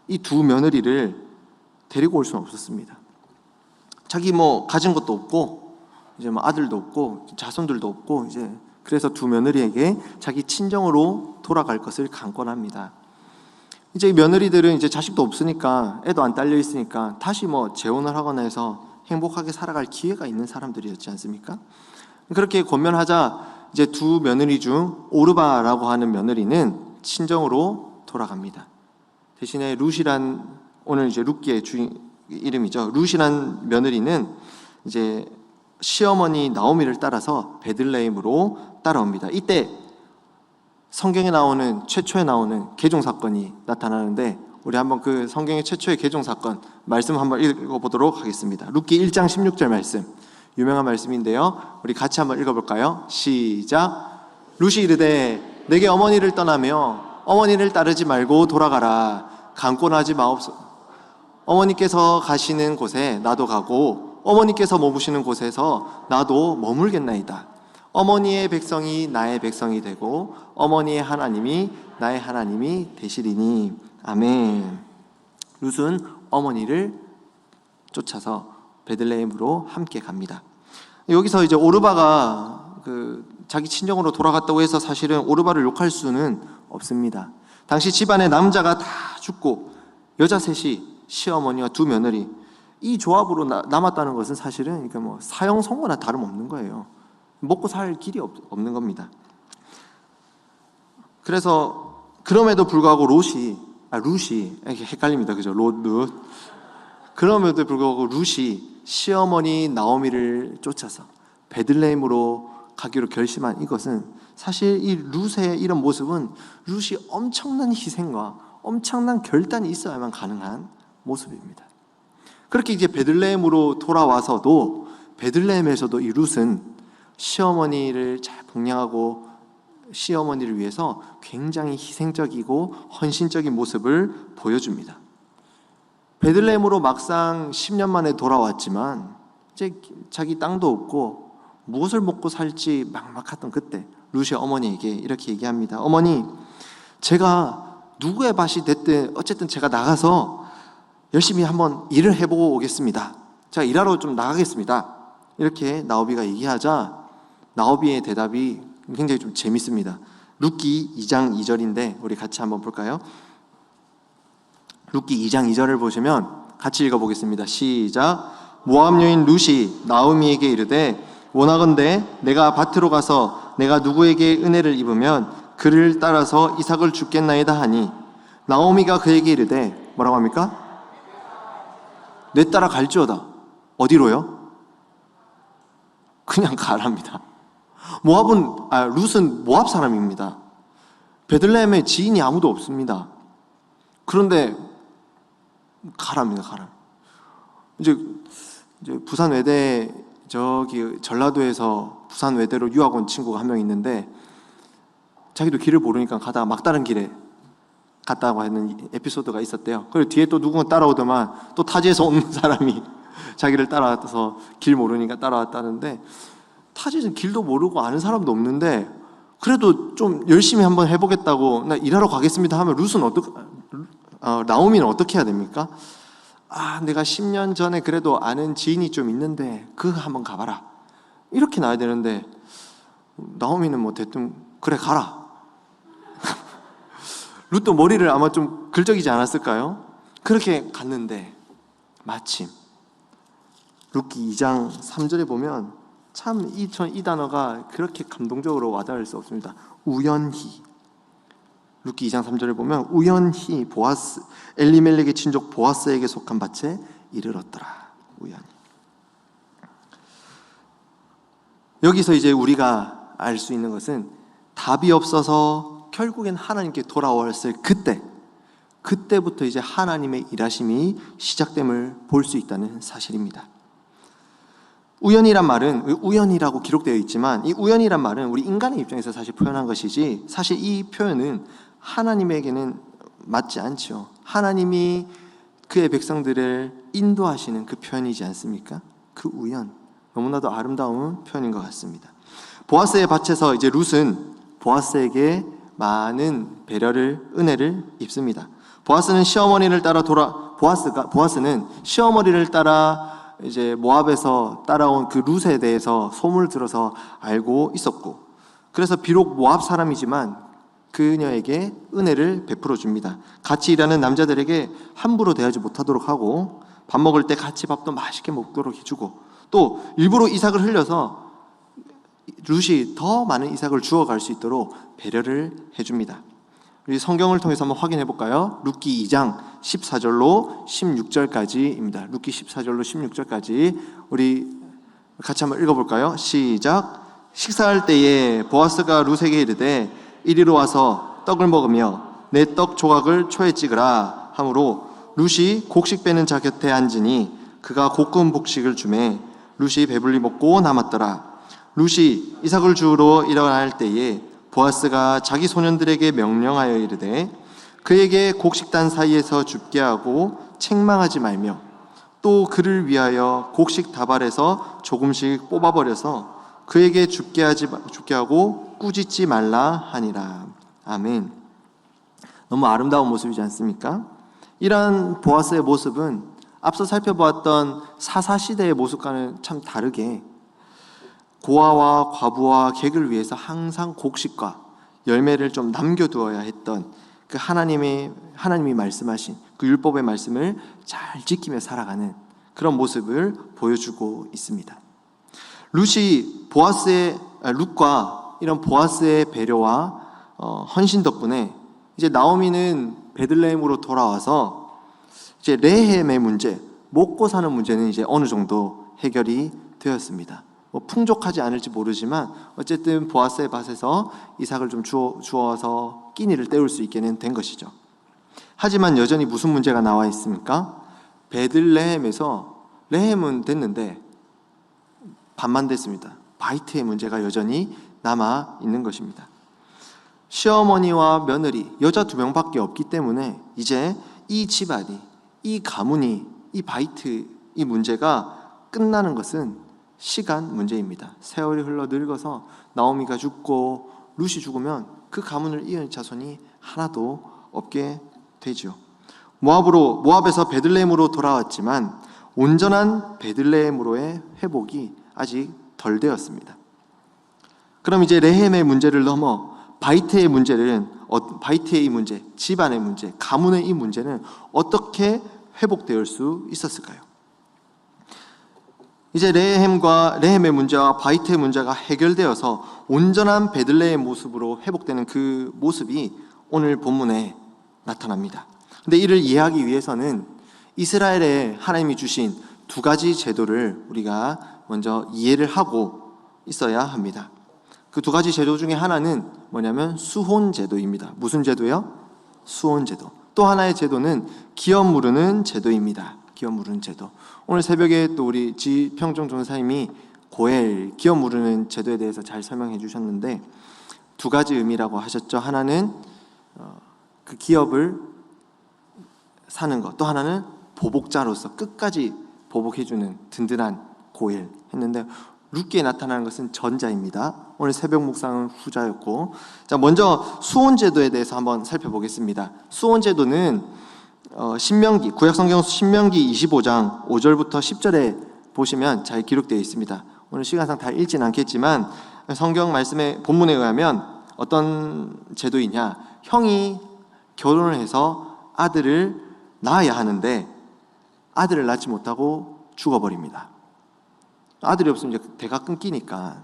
이 두 며느리를 데리고 올 수는 없었습니다. 자기 가진 것도 없고 이제 아들도 없고 자손들도 없고 이제 그래서 두 며느리에게 자기 친정으로 돌아갈 것을 강권합니다. 이제 며느리들은 이제 자식도 없으니까, 애도 안 딸려 있으니까 다시 뭐 재혼을 하거나 해서 행복하게 살아갈 기회가 있는 사람들이었지 않습니까? 그렇게 권면하자 이제 두 며느리 중 오르바라고 하는 며느리는 친정으로 돌아갑니다. 대신에 룻이란, 오늘 이제 룻기의 주인 이름이죠. 룻이란 며느리는 이제 시어머니 나오미를 따라서 베들레헴으로 따라옵니다. 이때 성경에 나오는 최초에 나오는 개종 사건이 나타나는데, 우리 한번 그 성경의 최초의 개종 사건 말씀 한번 읽어보도록 하겠습니다. 룻기 1장 16절 말씀, 유명한 말씀인데요. 우리 같이 한번 읽어볼까요? 시작. 룻이 이르되 내게 어머니를 떠나며 어머니를 따르지 말고 돌아가라. 강권하지 마옵소서. 어머니께서 가시는 곳에 나도 가고 어머니께서 머무시는 곳에서 나도 머물겠나이다. 어머니의 백성이 나의 백성이 되고 어머니의 하나님이 나의 하나님이 되시리니. 아멘. 룻은 어머니를 쫓아서 베들레헴으로 함께 갑니다. 여기서 이제 오르바가 자기 친정으로 돌아갔다고 해서 사실은 오르바를 욕할 수는 없습니다. 당시 집안에 남자가 다 죽고 여자 셋이, 시어머니와 두 며느리, 이 조합으로 남았다는 것은 사실은 그러니까 뭐 사형 선고나 다름없는 거예요. 먹고 살 길이 없는 겁니다. 그래서 그럼에도 불구하고 룻이 헷갈립니다. 그죠? 룻. 그럼에도 불구하고 룻이 시어머니 나오미를 쫓아서 베들레헴으로 가기로 결심한 이것은, 사실 이 룻의 이런 모습은 룻이 엄청난 희생과 엄청난 결단이 있어야만 가능한 모습입니다. 그렇게 이제 베들레헴으로 돌아와서도, 베들레헴에서도 이 룻은 시어머니를 잘 봉양하고 시어머니를 위해서 굉장히 희생적이고 헌신적인 모습을 보여줍니다. 베들레헴으로 막상 10년 만에 돌아왔지만 이제 자기 땅도 없고 무엇을 먹고 살지 막막했던 그때 룻이 어머니에게 이렇게 얘기합니다. 어머니, 제가 누구의 밭이 됐든 어쨌든 제가 나가서 열심히 한번 일을 해보고 오겠습니다. 제가 일하러 좀 나가겠습니다. 이렇게 나오비가 얘기하자 나오비의 대답이 굉장히 좀 재밌습니다. 룻기 2장 2절인데 우리 같이 한번 볼까요? 룻기 2장 2절을 보시면 같이 읽어보겠습니다. 시작. 모압 여인 룻이 나오미에게 이르되 원하건대 내가 밭으로 가서 내가 누구에게 은혜를 입으면 그를 따라서 이삭을 줍겠나이다 하니, 나오미가 그에게 이르되 뭐라고 합니까? 내 따라 갈지어다. 어디로요? 그냥 가랍니다. 룻은 모압 사람입니다. 베들레헴에 지인이 아무도 없습니다. 그런데 가랍니다. 가라. 이제 부산 외대, 저기 전라도에서 부산 외대로 유학 온 친구가 한 명 있는데, 자기도 길을 모르니까 가다가 막다른 길에 갔다고 하는 에피소드가 있었대요. 그리고 뒤에 또 누군가 따라오더만 또 타지에서 온 사람이 자기를 따라와서 길 모르니까 따라왔다는데, 타지에서 길도 모르고 아는 사람도 없는데 그래도 좀 열심히 한번 해보겠다고 나 일하러 가겠습니다 하면 룻은 나오미는 어떻게 해야 됩니까? 내가 10년 전에 그래도 아는 지인이 좀 있는데 그거 한번 가봐라, 이렇게 나와야 되는데, 나오미는 뭐 대뜸 그래 가라. 룻도 머리를 아마 좀 긁적이지 않았을까요? 그렇게 갔는데 마침 룻기 2장 3절에 보면 참 이 단어가 그렇게 감동적으로 와닿을 수 없습니다. 우연히. 룻기 2장 3절에 보면 우연히 보아스, 엘리멜렉의 친족 보아스에게 속한 밭에 이르렀더라. 우연히. 여기서 이제 우리가 알 수 있는 것은 답이 없어서 결국엔 하나님께 돌아왔을 그때부터 이제 하나님의 일하심이 시작됨을 볼 수 있다는 사실입니다. 우연이란 말은, 우연이라고 기록되어 있지만 이 우연이란 말은 우리 인간의 입장에서 사실 표현한 것이지, 사실 이 표현은 하나님에게는 맞지 않죠. 하나님이 그의 백성들을 인도하시는 그 표현이지 않습니까? 그 우연, 너무나도 아름다운 표현인 것 같습니다. 보아스의 밭에서 이제 룻은 보아스에게 많은 배려를, 은혜를 입습니다. 보아스는 시어머니를 따라 보아스는 시어머니를 따라 이제 모압에서 따라온 그 룻에 대해서 소문을 들어서 알고 있었고, 그래서 비록 모압 사람이지만 그녀에게 은혜를 베풀어 줍니다. 같이 일하는 남자들에게 함부로 대하지 못하도록 하고, 밥 먹을 때 같이 밥도 맛있게 먹도록 해주고, 또 일부러 이삭을 흘려서 룻이 더 많은 이삭을 주워갈 수 있도록 배려를 해줍니다. 우리 성경을 통해서 한번 확인해 볼까요? 룻기 2장 14절로 16절까지입니다. 룻기 14절로 16절까지 우리 같이 한번 읽어볼까요? 시작. 식사할 때에 보아스가 룻에게 이르되 이리로 와서 떡을 먹으며 내 떡 조각을 초에 찍으라 하므로 룻이 곡식 빼는 자 곁에 앉으니 그가 볶은 곡식을 주매 룻이 배불리 먹고 남았더라. 룻이 이삭을 주우러 일어날 때에 보아스가 자기 소년들에게 명령하여 이르되 그에게 곡식단 사이에서 줍게 하고 책망하지 말며 또 그를 위하여 곡식 다발에서 조금씩 뽑아버려서 그에게 줍게 하고 꾸짖지 말라 하니라. 아멘. 너무 아름다운 모습이지 않습니까? 이러한 보아스의 모습은 앞서 살펴보았던 사사시대의 모습과는 참 다르게 고아와 과부와 객을 위해서 항상 곡식과 열매를 좀 남겨두어야 했던 그 하나님이 말씀하신 그 율법의 말씀을 잘 지키며 살아가는 그런 모습을 보여주고 있습니다. 룻과 이런 보아스의 배려와 헌신 덕분에 이제 나오미는 베들레헴으로 돌아와서 이제 레헴의 문제, 먹고 사는 문제는 이제 어느 정도 해결이 되었습니다. 풍족하지 않을지 모르지만 어쨌든 보아스의 밭에서 이삭을 좀 주워서 끼니를 때울 수 있게는 된 것이죠. 하지만 여전히 무슨 문제가 나와 있습니까? 베들레헴에서 레헴은 됐는데 반만 됐습니다. 바이트의 문제가 여전히 남아 있는 것입니다. 시어머니와 며느리, 여자 2명밖에 없기 때문에 이제 이 집안이, 이 가문이, 이 바이트, 이 문제가 끝나는 것은 시간 문제입니다. 세월이 흘러 늙어서 나오미가 죽고 룻이 죽으면 그 가문을 이을 자손이 하나도 없게 되죠. 모압에서 베들레헴으로 돌아왔지만 온전한 베들레헴으로의 회복이 아직 덜 되었습니다. 그럼 이제 레헴의 문제를 넘어 바이트의 이 문제, 집안의 문제, 가문의 이 문제는 어떻게 회복될 수 있었을까요? 이제 레헴의 문제와 바이트의 문제가 해결되어서 온전한 베들레헴 모습으로 회복되는 그 모습이 오늘 본문에 나타납니다. 근데 이를 이해하기 위해서는 이스라엘에 하나님이 주신 2가지 제도를 우리가 먼저 이해를 하고 있어야 합니다. 그 2가지 제도 중에 하나는 뭐냐면 수혼 제도입니다. 무슨 제도요? 수혼 제도. 또 하나의 제도는 기업 무르는 제도입니다. 기업 무르는 제도. 오늘 새벽에 또 우리 지평종 전사님이 고엘, 기업 무르는 제도에 대해서 잘 설명해 주셨는데 2가지 의미라고 하셨죠. 하나는 그 기업을 사는 것, 또 하나는 보복자로서 끝까지 보복해주는 든든한 고엘 했는데 룻기에 나타나는 것은 전자입니다. 오늘 새벽 묵상은 후자였고, 자 먼저 수혼제도에 대해서 한번 살펴보겠습니다. 수혼제도는 구약성경 신명기 25장 5절부터 10절에 보시면 잘 기록되어 있습니다. 오늘 시간상 다 읽진 않겠지만 성경 말씀의 본문에 의하면 어떤 제도이냐, 형이 결혼을 해서 아들을 낳아야 하는데 아들을 낳지 못하고 죽어버립니다. 아들이 없으면 이제 대가 끊기니까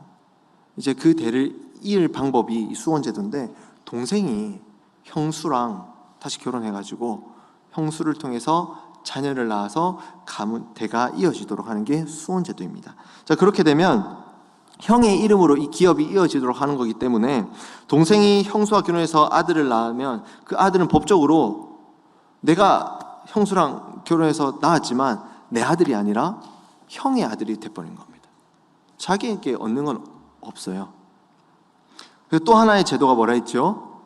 이제 그 대를 이을 방법이 수혼제도인데, 동생이 형수랑 다시 결혼해가지고 형수를 통해서 자녀를 낳아서 대가 이어지도록 하는 게 수혼제도입니다. 자, 그렇게 되면 형의 이름으로 이 기업이 이어지도록 하는 거기 때문에 동생이 형수와 결혼해서 아들을 낳으면 그 아들은 법적으로 내가 형수랑 결혼해서 낳았지만 내 아들이 아니라 형의 아들이 돼버린 겁니다. 자기에게 얻는 건 없어요. 그리고 또 하나의 제도가 뭐라 했죠?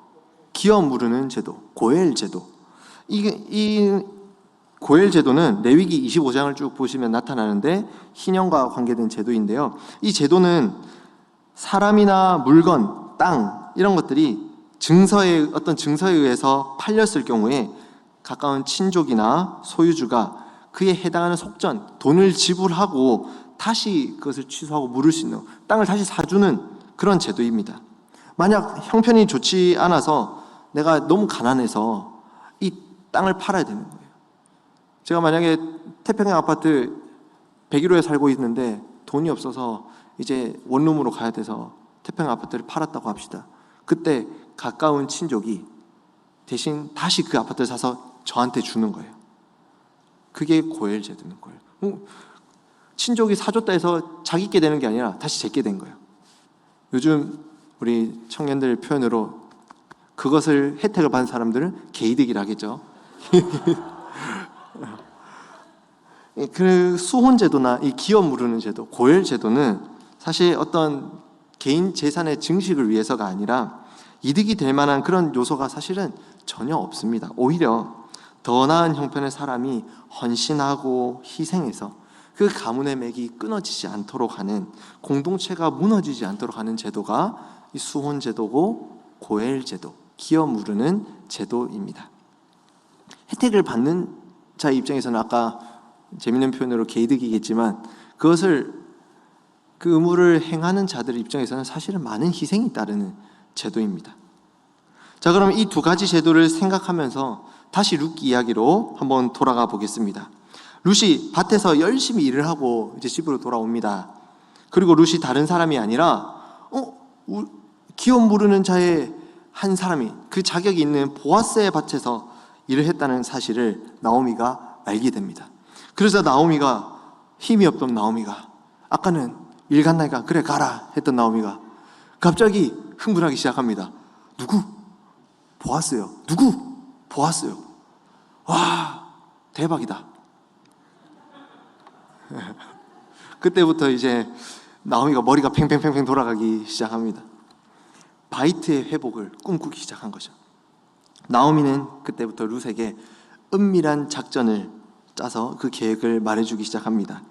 기업 무르는 제도, 고엘 제도. 이 고엘 제도는 레위기 25장을 쭉 보시면 나타나는데 희년과 관계된 제도인데요. 이 제도는 사람이나 물건, 땅 이런 것들이 어떤 증서에 의해서 팔렸을 경우에 가까운 친족이나 소유주가 그에 해당하는 속전, 돈을 지불하고 다시 그것을 취소하고 물을 수 있는, 땅을 다시 사주는 그런 제도입니다. 만약 형편이 좋지 않아서 내가 너무 가난해서 이 땅을 팔아야 되는 거예요. 제가 만약에 태평양 아파트 101호에 살고 있는데 돈이 없어서 이제 원룸으로 가야 돼서 태평양 아파트를 팔았다고 합시다. 그때 가까운 친족이 대신 다시 그 아파트를 사서 저한테 주는 거예요. 그게 고엘제도는 거예요. 친족이 사줬다 해서 자기께 되는 게 아니라 다시 제게 된 거예요. 요즘 우리 청년들 표현으로 그것을 혜택을 받은 사람들은 개이득이라 하겠죠. 그 수혼제도나 이 기업 무르는 제도, 고엘제도는 사실 어떤 개인 재산의 증식을 위해서가 아니라 이득이 될 만한 그런 요소가 사실은 전혀 없습니다. 오히려 더 나은 형편의 사람이 헌신하고 희생해서 그 가문의 맥이 끊어지지 않도록 하는, 공동체가 무너지지 않도록 하는 제도가 이 수혼제도고 고엘제도, 기업 무르는 제도입니다. 혜택을 받는 자의 입장에서는 아까 재밌는 표현으로 개이득이겠지만 그것을 그 의무를 행하는 자들의 입장에서는 사실은 많은 희생이 따르는 제도입니다. 자, 그럼 이 두 가지 제도를 생각하면서 다시 룻 이야기로 한번 돌아가 보겠습니다. 룻이 밭에서 열심히 일을 하고 이제 집으로 돌아옵니다. 그리고 룻이 다른 사람이 아니라 기업 무르는 자의 한 사람이, 그 자격이 있는 보아스의 밭에서 일을 했다는 사실을 나오미가 알게 됩니다. 그래서 나오미가, 힘이 없던 나오미가, 아까는 일 갔나니까 그래 가라 했던 나오미가 갑자기 흥분하기 시작합니다. 누구? 보아스요. 누구? 보아스요. 와, 대박이다. 그때부터 이제 나오미가 머리가 팽팽팽팽 돌아가기 시작합니다. 바이트의 회복을 꿈꾸기 시작한 거죠. 나오미는 그때부터 룻에게 은밀한 작전을 짜서 그 계획을 말해주기 시작합니다.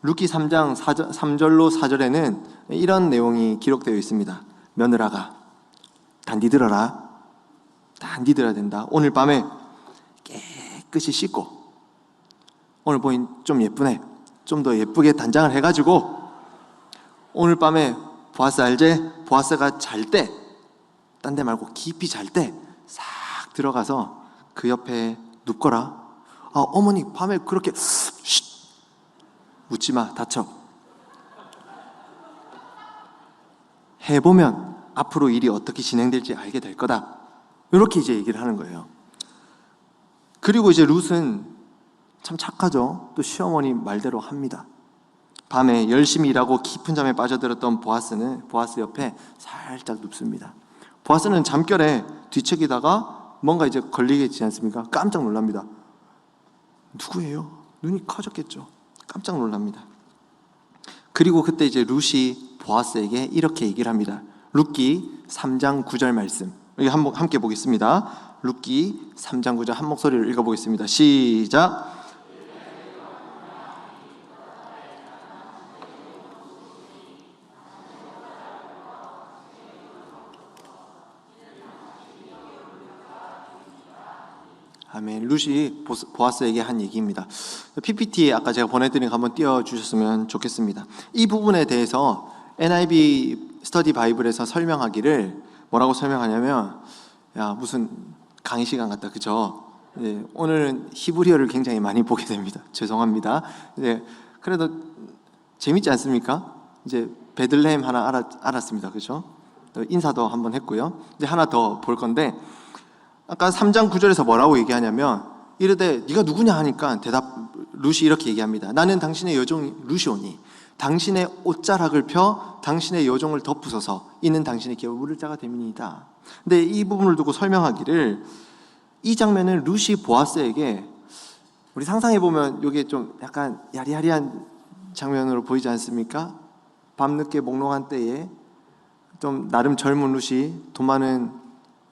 룻기 3장 3절로 4절에는 이런 내용이 기록되어 있습니다. 며느라가 단디 들어라. 단디 들어야 된다. 오늘 밤에 깨끗이 씻고, 오늘 보니 좀 예쁘네. 좀 더 예쁘게 단장을 해가지고 오늘 밤에 보아스 알제? 보아스가 잘 때, 딴 데 말고 깊이 잘 때 싹 들어가서 그 옆에 눕거라. 어머니 밤에 그렇게 묻지마, 다쳐. 해보면 앞으로 일이 어떻게 진행될지 알게 될 거다. 이렇게 이제 얘기를 하는 거예요. 그리고 이제 룻은 참 착하죠. 또 시어머니 말대로 합니다. 밤에 열심히 일하고 깊은 잠에 빠져들었던 보아스 옆에 살짝 눕습니다. 보아스는 잠결에 뒤척이다가 뭔가 이제 걸리겠지 않습니까? 깜짝 놀랍니다. 누구예요? 눈이 커졌겠죠. 깜짝 놀랍니다. 그리고 그때 이제 룻이 보아스에게 이렇게 얘기를 합니다. 룻기 3장 9절 말씀, 여기 함께 보겠습니다. 룻기 3장 9절 한 목소리로 읽어보겠습니다. 시작. 아멘. 룻이 보아스에게 한 얘기입니다. PPT 아까 제가 보내드린 거 한번 띄워주셨으면 좋겠습니다. 이 부분에 대해서 NIV 스터디 바이블에서 설명하기를 뭐라고 설명하냐면, 야, 무슨 강의 시간 같다, 그죠? 네, 오늘은 히브리어를 굉장히 많이 보게 됩니다. 죄송합니다. 네, 그래도 재밌지 않습니까? 이제 베들레헴 하나 알았습니다, 그죠? 인사도 한번 했고요. 이제 하나 더 볼 건데, 아까 3장 9절에서 뭐라고 얘기하냐면, 이르되 네가 누구냐 하니까 룻이 이렇게 얘기합니다. 나는 당신의 여종 룻이오니 당신의 옷자락을 펴 당신의 여종을 덮으소서. 이는 당신의 기업을 물을 자가 됨이니이다. 근데 이 부분을 두고 설명하기를, 이 장면은 룻이 보아스에게, 우리 상상해보면 이게 좀 약간 야리야리한 장면으로 보이지 않습니까? 밤늦게 몽롱한 때에 좀 나름 젊은 룻이 돈 많은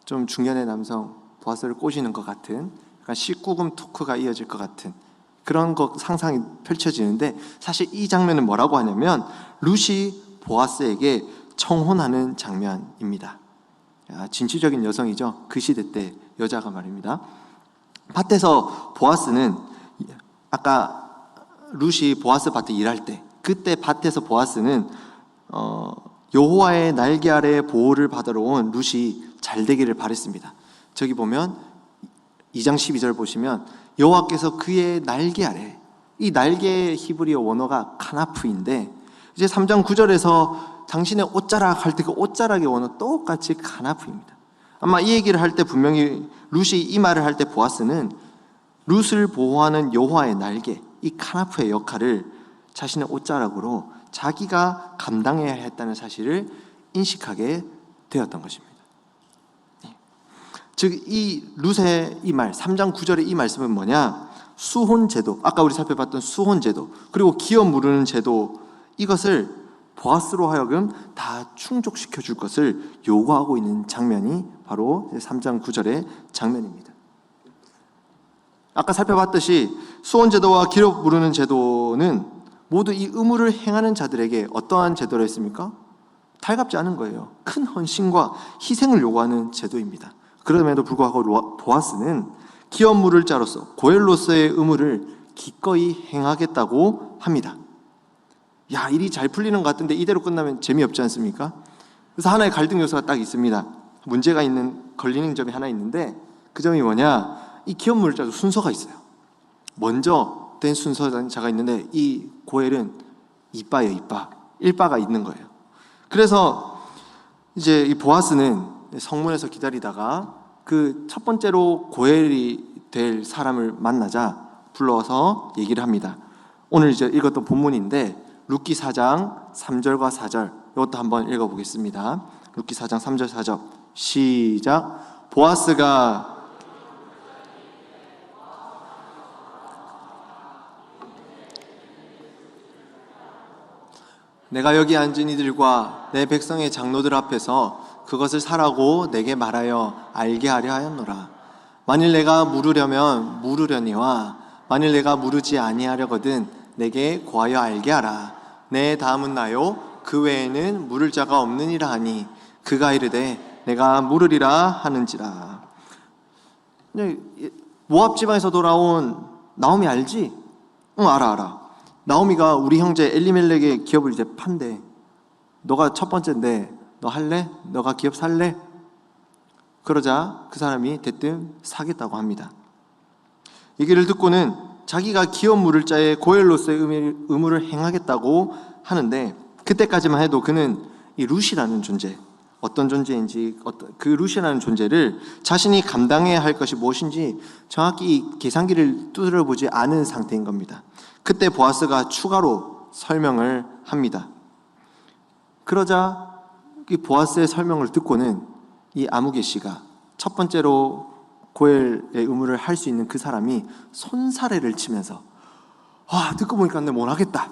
좀 중년의 남성 보아스를 꼬시는 것 같은, 약간 19금 토크가 이어질 것 같은 그런 거 상상이 펼쳐지는데, 사실 이 장면은 뭐라고 하냐면 룻이 보아스에게 청혼하는 장면입니다. 진취적인 여성이죠. 그 시대 때 여자가 말입니다. 밭에서 보아스는, 아까 룻이 보아스 밭에 일할 때, 그때 밭에서 보아스는 여호와의 날개 아래 보호를 받으러 온 룻이 잘 되기를 바랬습니다. 저기 보면 2장 12절 보시면 여호와께서 그의 날개 아래, 이 날개의 히브리어 원어가 카나프인데, 이제 3장 9절에서 당신의 옷자락 할 때 그 옷자락의 원어 똑같이 카나프입니다. 아마 이 얘기를 할 때 분명히 룻이 이 말을 할 때 보아스는 룻을 보호하는 여호와의 날개, 이 카나프의 역할을 자신의 옷자락으로 자기가 감당해야 했다는 사실을 인식하게 되었던 것입니다. 즉, 이 룻의 이 말, 3장 9절의 이 말씀은 뭐냐? 수혼제도, 아까 우리 살펴봤던 수혼제도, 그리고 기업 무르는 제도, 이것을 보아스로 하여금 다 충족시켜 줄 것을 요구하고 있는 장면이 바로 3장 9절의 장면입니다. 아까 살펴봤듯이 수혼제도와 기업 무르는 제도는 모두 이 의무를 행하는 자들에게 어떠한 제도를 했습니까? 달갑지 않은 거예요. 큰 헌신과 희생을 요구하는 제도입니다. 그럼에도 불구하고 보아스는 기업 물을 자로서 고엘로서의 의무를 기꺼이 행하겠다고 합니다. 야, 일이 잘 풀리는 것 같은데 이대로 끝나면 재미없지 않습니까? 그래서 하나의 갈등 요소가 딱 있습니다. 문제가 있는, 걸리는 점이 하나 있는데, 그 점이 뭐냐? 이 기업 물을 자로 순서가 있어요. 먼저 된 순서자가 있는데, 이 고엘은 이빠예요. 이빠. 일빠가 있는 거예요. 그래서 이제 이 보아스는 성문에서 기다리다가 그 첫 번째로 고엘이 될 사람을 만나자 불러서 얘기를 합니다. 오늘 이제 읽었던 본문인데 룻기 4장 3절과 4절, 이것도 한번 읽어보겠습니다. 룻기 4장 3절 4절 시작. 보아스가 내가 여기 앉은 이들과 내 백성의 장로들 앞에서 그것을 사라고 내게 말하여 알게 하려 하였노라. 만일 내가 물으려면 물으려니와 만일 내가 물으지 아니하려거든 내게 고하여 알게 하라. 내 다음은 나요 그 외에는 물을 자가 없느니라 하니 그가 이르되 내가 물으리라 하는지라. 모압 지방에서 돌아온 나오미 알지? 응, 알아. 나오미가 우리 형제 엘리멜렉의 기업을 이제 판대. 너가 첫 번째인데 너 할래? 너가 기업 살래? 그러자 그 사람이 대뜸 사겠다고 합니다. 얘기를 듣고는 자기가 기업 물을 자의 고엘로서의 의무를 행하겠다고 하는데, 그때까지만 해도 그는 이 룻이라는 존재, 어떤 존재인지, 그 룻이라는 존재를 자신이 감당해야 할 것이 무엇인지 정확히 계산기를 두드려보지 않은 상태인 겁니다. 그때 보아스가 추가로 설명을 합니다. 그러자 이 보아스의 설명을 듣고는 이 아무개 씨가 첫 번째로 고엘의 의무를 할 수 있는 그 사람이 손사래를 치면서 듣고 보니까 내 못하겠다.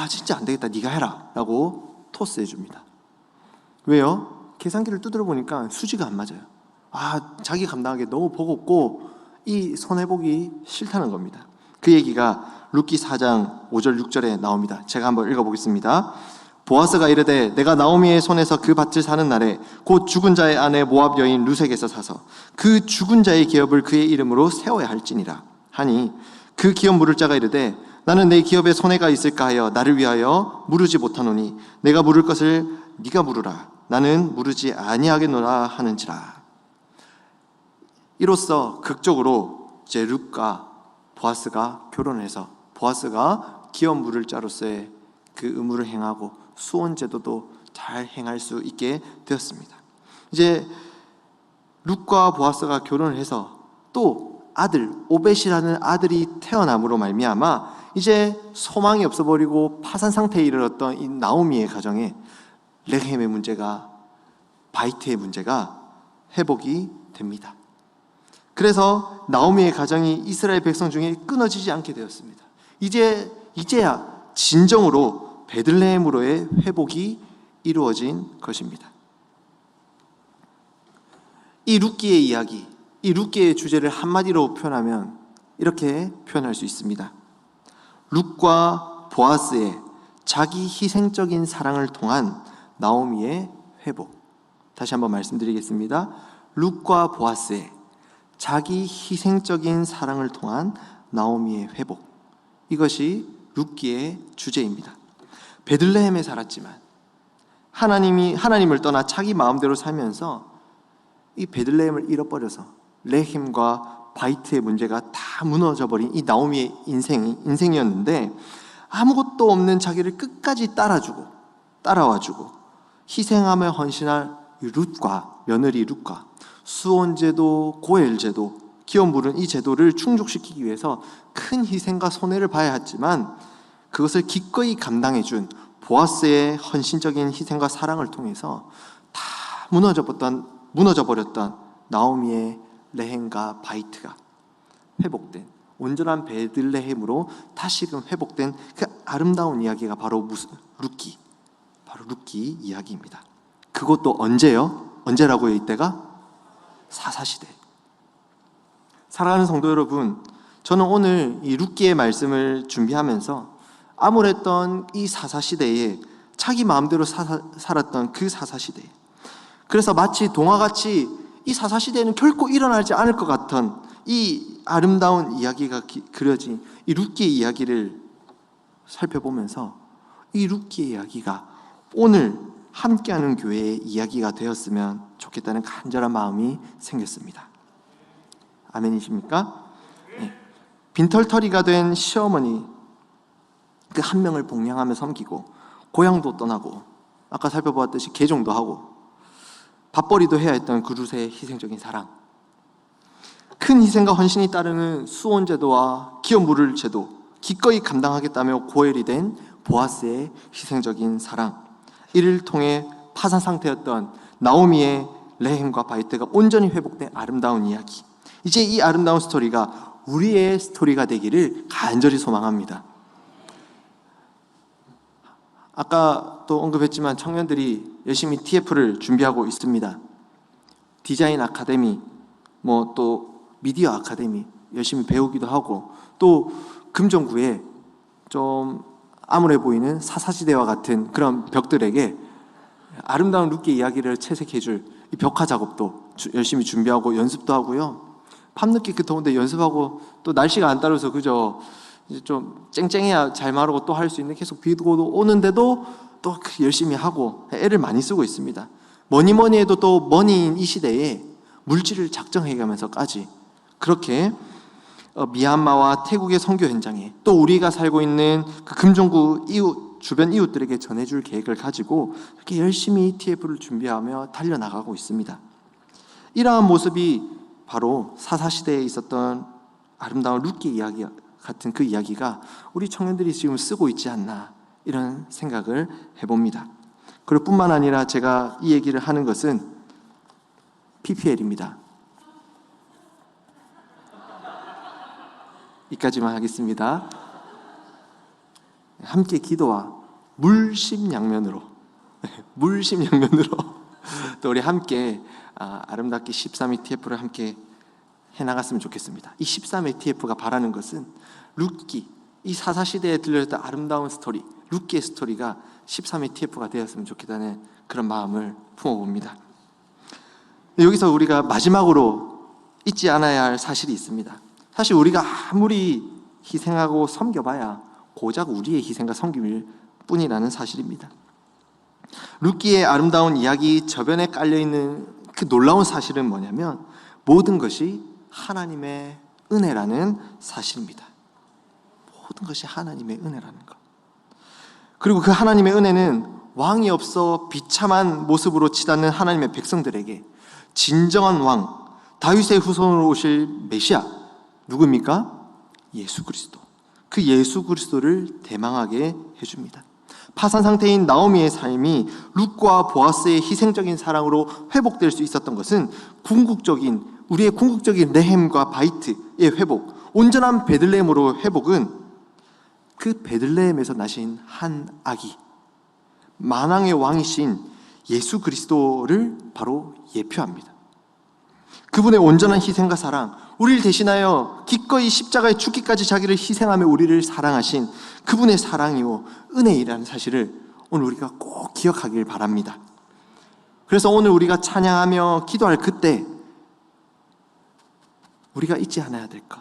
진짜 안 되겠다. 네가 해라. 라고 토스해 줍니다. 왜요? 계산기를 두드려 보니까 수지가 안 맞아요. 자기 감당하기 너무 버겁고 이 손해보기 싫다는 겁니다. 그 얘기가 룻기 4장 5절 6절에 나옵니다. 제가 한번 읽어보겠습니다. 보아스가 이르되 내가 나오미의 손에서 그 밭을 사는 날에 곧 죽은 자의 아내 모압 여인 룻에게서 사서 그 죽은 자의 기업을 그의 이름으로 세워야 할지니라 하니 그 기업 물을 자가 이르되 나는 내 기업에 손해가 있을까 하여 나를 위하여 물으지 못하노니 내가 물을 것을 네가 물으라. 나는 물으지 아니하겠노라 하는지라. 이로써 극적으로 이제 룻과 보아스가 결혼을 해서 보아스가 기업 물을 자로서의 그 의무를 행하고 수혼 제도도 잘 행할 수 있게 되었습니다. 이제 룻과 보아스가 결혼을 해서 또 아들 오벳이라는 아들이 태어남으로 말미암아 이제 소망이 없어버리고 파산 상태에 이르렀던 이 나오미의 가정에 레헴의 문제가, 바이트의 문제가 회복이 됩니다. 그래서 나오미의 가정이 이스라엘 백성 중에 끊어지지 않게 되었습니다. 이제야 진정으로 베들레헴으로의 회복이 이루어진 것입니다. 이 룻기의 이야기, 이 룻기의 주제를 한마디로 표현하면 이렇게 표현할 수 있습니다. 룻과 보아스의 자기 희생적인 사랑을 통한 나오미의 회복. 다시 한번 말씀드리겠습니다. 룻과 보아스의 자기 희생적인 사랑을 통한 나오미의 회복. 이것이 룻기의 주제입니다. 베들레헴에 살았지만 하나님을 떠나 자기 마음대로 살면서 이 베들레헴을 잃어버려서 레헴과 바이트의 문제가 다 무너져버린 이 나오미의 인생이었는데, 아무것도 없는 자기를 끝까지 따라와주고 희생하며 헌신할 룻과 며느리 룻과 수혼제도, 고엘제도, 기업 물은 이 제도를 충족시키기 위해서 큰 희생과 손해를 봐야 했지만 그것을 기꺼이 감당해준 보아스의 헌신적인 희생과 사랑을 통해서 다 무너져버렸던 나오미의 레헴과 바이트가 회복된, 온전한 베들레헴으로 다시금 회복된 그 아름다운 이야기가 바로 룻기 이야기입니다. 그것도 언제라고요? 이때가 사사시대. 사랑하는 성도 여러분, 저는 오늘 이 룻기의 말씀을 준비하면서 암울했던 이 사사시대에 자기 마음대로 살았던 그 사사시대, 그래서 마치 동화같이 이 사사시대에는 결코 일어나지 않을 것 같은 이 아름다운 이야기가 그려진 이 룻기의 이야기를 살펴보면서 이 룻기의 이야기가 오늘 함께하는 교회의 이야기가 되었으면 좋겠다는 간절한 마음이 생겼습니다. 아멘이십니까? 네. 빈털터리가 된 시어머니 그 한 명을 복양하며 섬기고 고향도 떠나고 아까 살펴보았듯이 개종도 하고 밥벌이도 해야 했던 그 룻의 희생적인 사랑, 큰 희생과 헌신이 따르는 수혼제도와 기업 물을 제도 기꺼이 감당하겠다며 고엘이 된 보아스의 희생적인 사랑, 이를 통해 파산 상태였던 나오미의 레헴과 바이트가 온전히 회복된 아름다운 이야기, 이제 이 아름다운 스토리가 우리의 스토리가 되기를 간절히 소망합니다. 아까 또 언급했지만 청년들이 열심히 TF를 준비하고 있습니다. 디자인 아카데미, 또 미디어 아카데미 열심히 배우기도 하고, 또 금정구에 좀 암울해 보이는 사사시대와 같은 그런 벽들에게 아름다운 룻기 이야기를 채색해줄 이 벽화 작업도 열심히 준비하고 연습도 하고요. 밤늦게 그 더운데 연습하고, 또 날씨가 안 따라서 그저 이제 좀 쨍쨍해야 잘 마르고 또 할 수 있는, 계속 비도 오는데도 또 열심히 하고 애를 많이 쓰고 있습니다. 뭐니 해도 또 머니인 이 시대에 물질을 작정해가면서까지 그렇게 미얀마와 태국의 선교 현장에, 또 우리가 살고 있는 그 금정구 주변 이웃들에게 전해줄 계획을 가지고 이렇게 열심히 TF를 준비하며 달려나가고 있습니다. 이러한 모습이 바로 사사시대에 있었던 아름다운 룻기 이야기 같은 그 이야기가 우리 청년들이 지금 쓰고 있지 않나, 이런 생각을 해봅니다. 그리고 뿐만 아니라 제가 이 얘기를 하는 것은 PPL입니다. 이까지만 하겠습니다. 함께 기도와 물심양면으로 또 우리 함께 아름답게 13회 TF를 함께 해나갔으면 좋겠습니다. 이 13회 TF가 바라는 것은 룻기, 이 사사시대에 들려졌던 아름다운 스토리, 룻기의 스토리가 13회 TF가 되었으면 좋겠다는 그런 마음을 품어봅니다. 여기서 우리가 마지막으로 잊지 않아야 할 사실이 있습니다. 사실 우리가 아무리 희생하고 섬겨봐야 고작 우리의 희생과 섬김일 뿐이라는 사실입니다. 룻기의 아름다운 이야기 저변에 깔려있는 그 놀라운 사실은 뭐냐면 모든 것이 하나님의 은혜라는 사실입니다. 모든 것이 하나님의 은혜라는 것. 그리고 그 하나님의 은혜는 왕이 없어 비참한 모습으로 치닫는 하나님의 백성들에게 진정한 왕, 다윗의 후손으로 오실 메시아, 누구입니까? 예수 그리스도. 그 예수 그리스도를 대망하게 해줍니다. 파산 상태인 나오미의 삶이 룻과 보아스의 희생적인 사랑으로 회복될 수 있었던 것은 우리의 궁극적인 레헴과 바이트의 회복, 온전한 베들레헴으로 회복은 그 베들레헴에서 나신 한 아기, 만왕의 왕이신 예수 그리스도를 바로 예표합니다. 그분의 온전한 희생과 사랑, 우리를 대신하여 기꺼이 십자가에 죽기까지 자기를 희생하며 우리를 사랑하신 그분의 사랑이요 은혜이라는 사실을 오늘 우리가 꼭 기억하길 바랍니다. 그래서 오늘 우리가 찬양하며 기도할 그때 우리가 잊지 않아야 될 것,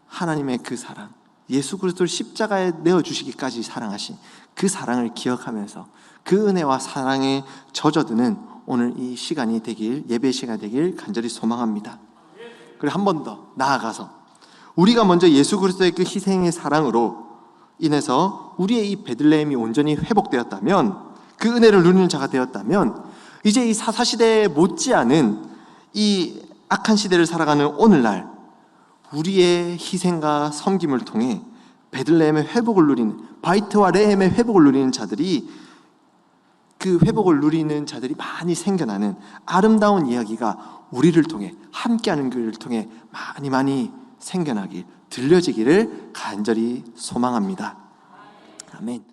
하나님의 그 사랑, 예수 그리스도를 십자가에 내어주시기까지 사랑하신 그 사랑을 기억하면서 그 은혜와 사랑에 젖어드는 오늘 이 시간이 되길, 예배 시간이 되길 간절히 소망합니다. 그리고 한 번 더 나아가서 우리가 먼저 예수 그리스도의 그 희생의 사랑으로 인해서 우리의 이 베들레헴이 온전히 회복되었다면, 그 은혜를 누리는 자가 되었다면, 이제 이 사사시대에 못지않은 이 악한 시대를 살아가는 오늘날 우리의 희생과 섬김을 통해 베들레헴의 회복을 누리는, 바이트와 레헴의 회복을 누리는 자들이, 그 회복을 누리는 자들이 많이 생겨나는 아름다운 이야기가 우리를 통해, 함께하는 그를 통해 많이 생겨나길, 들려지기를 간절히 소망합니다. 아멘.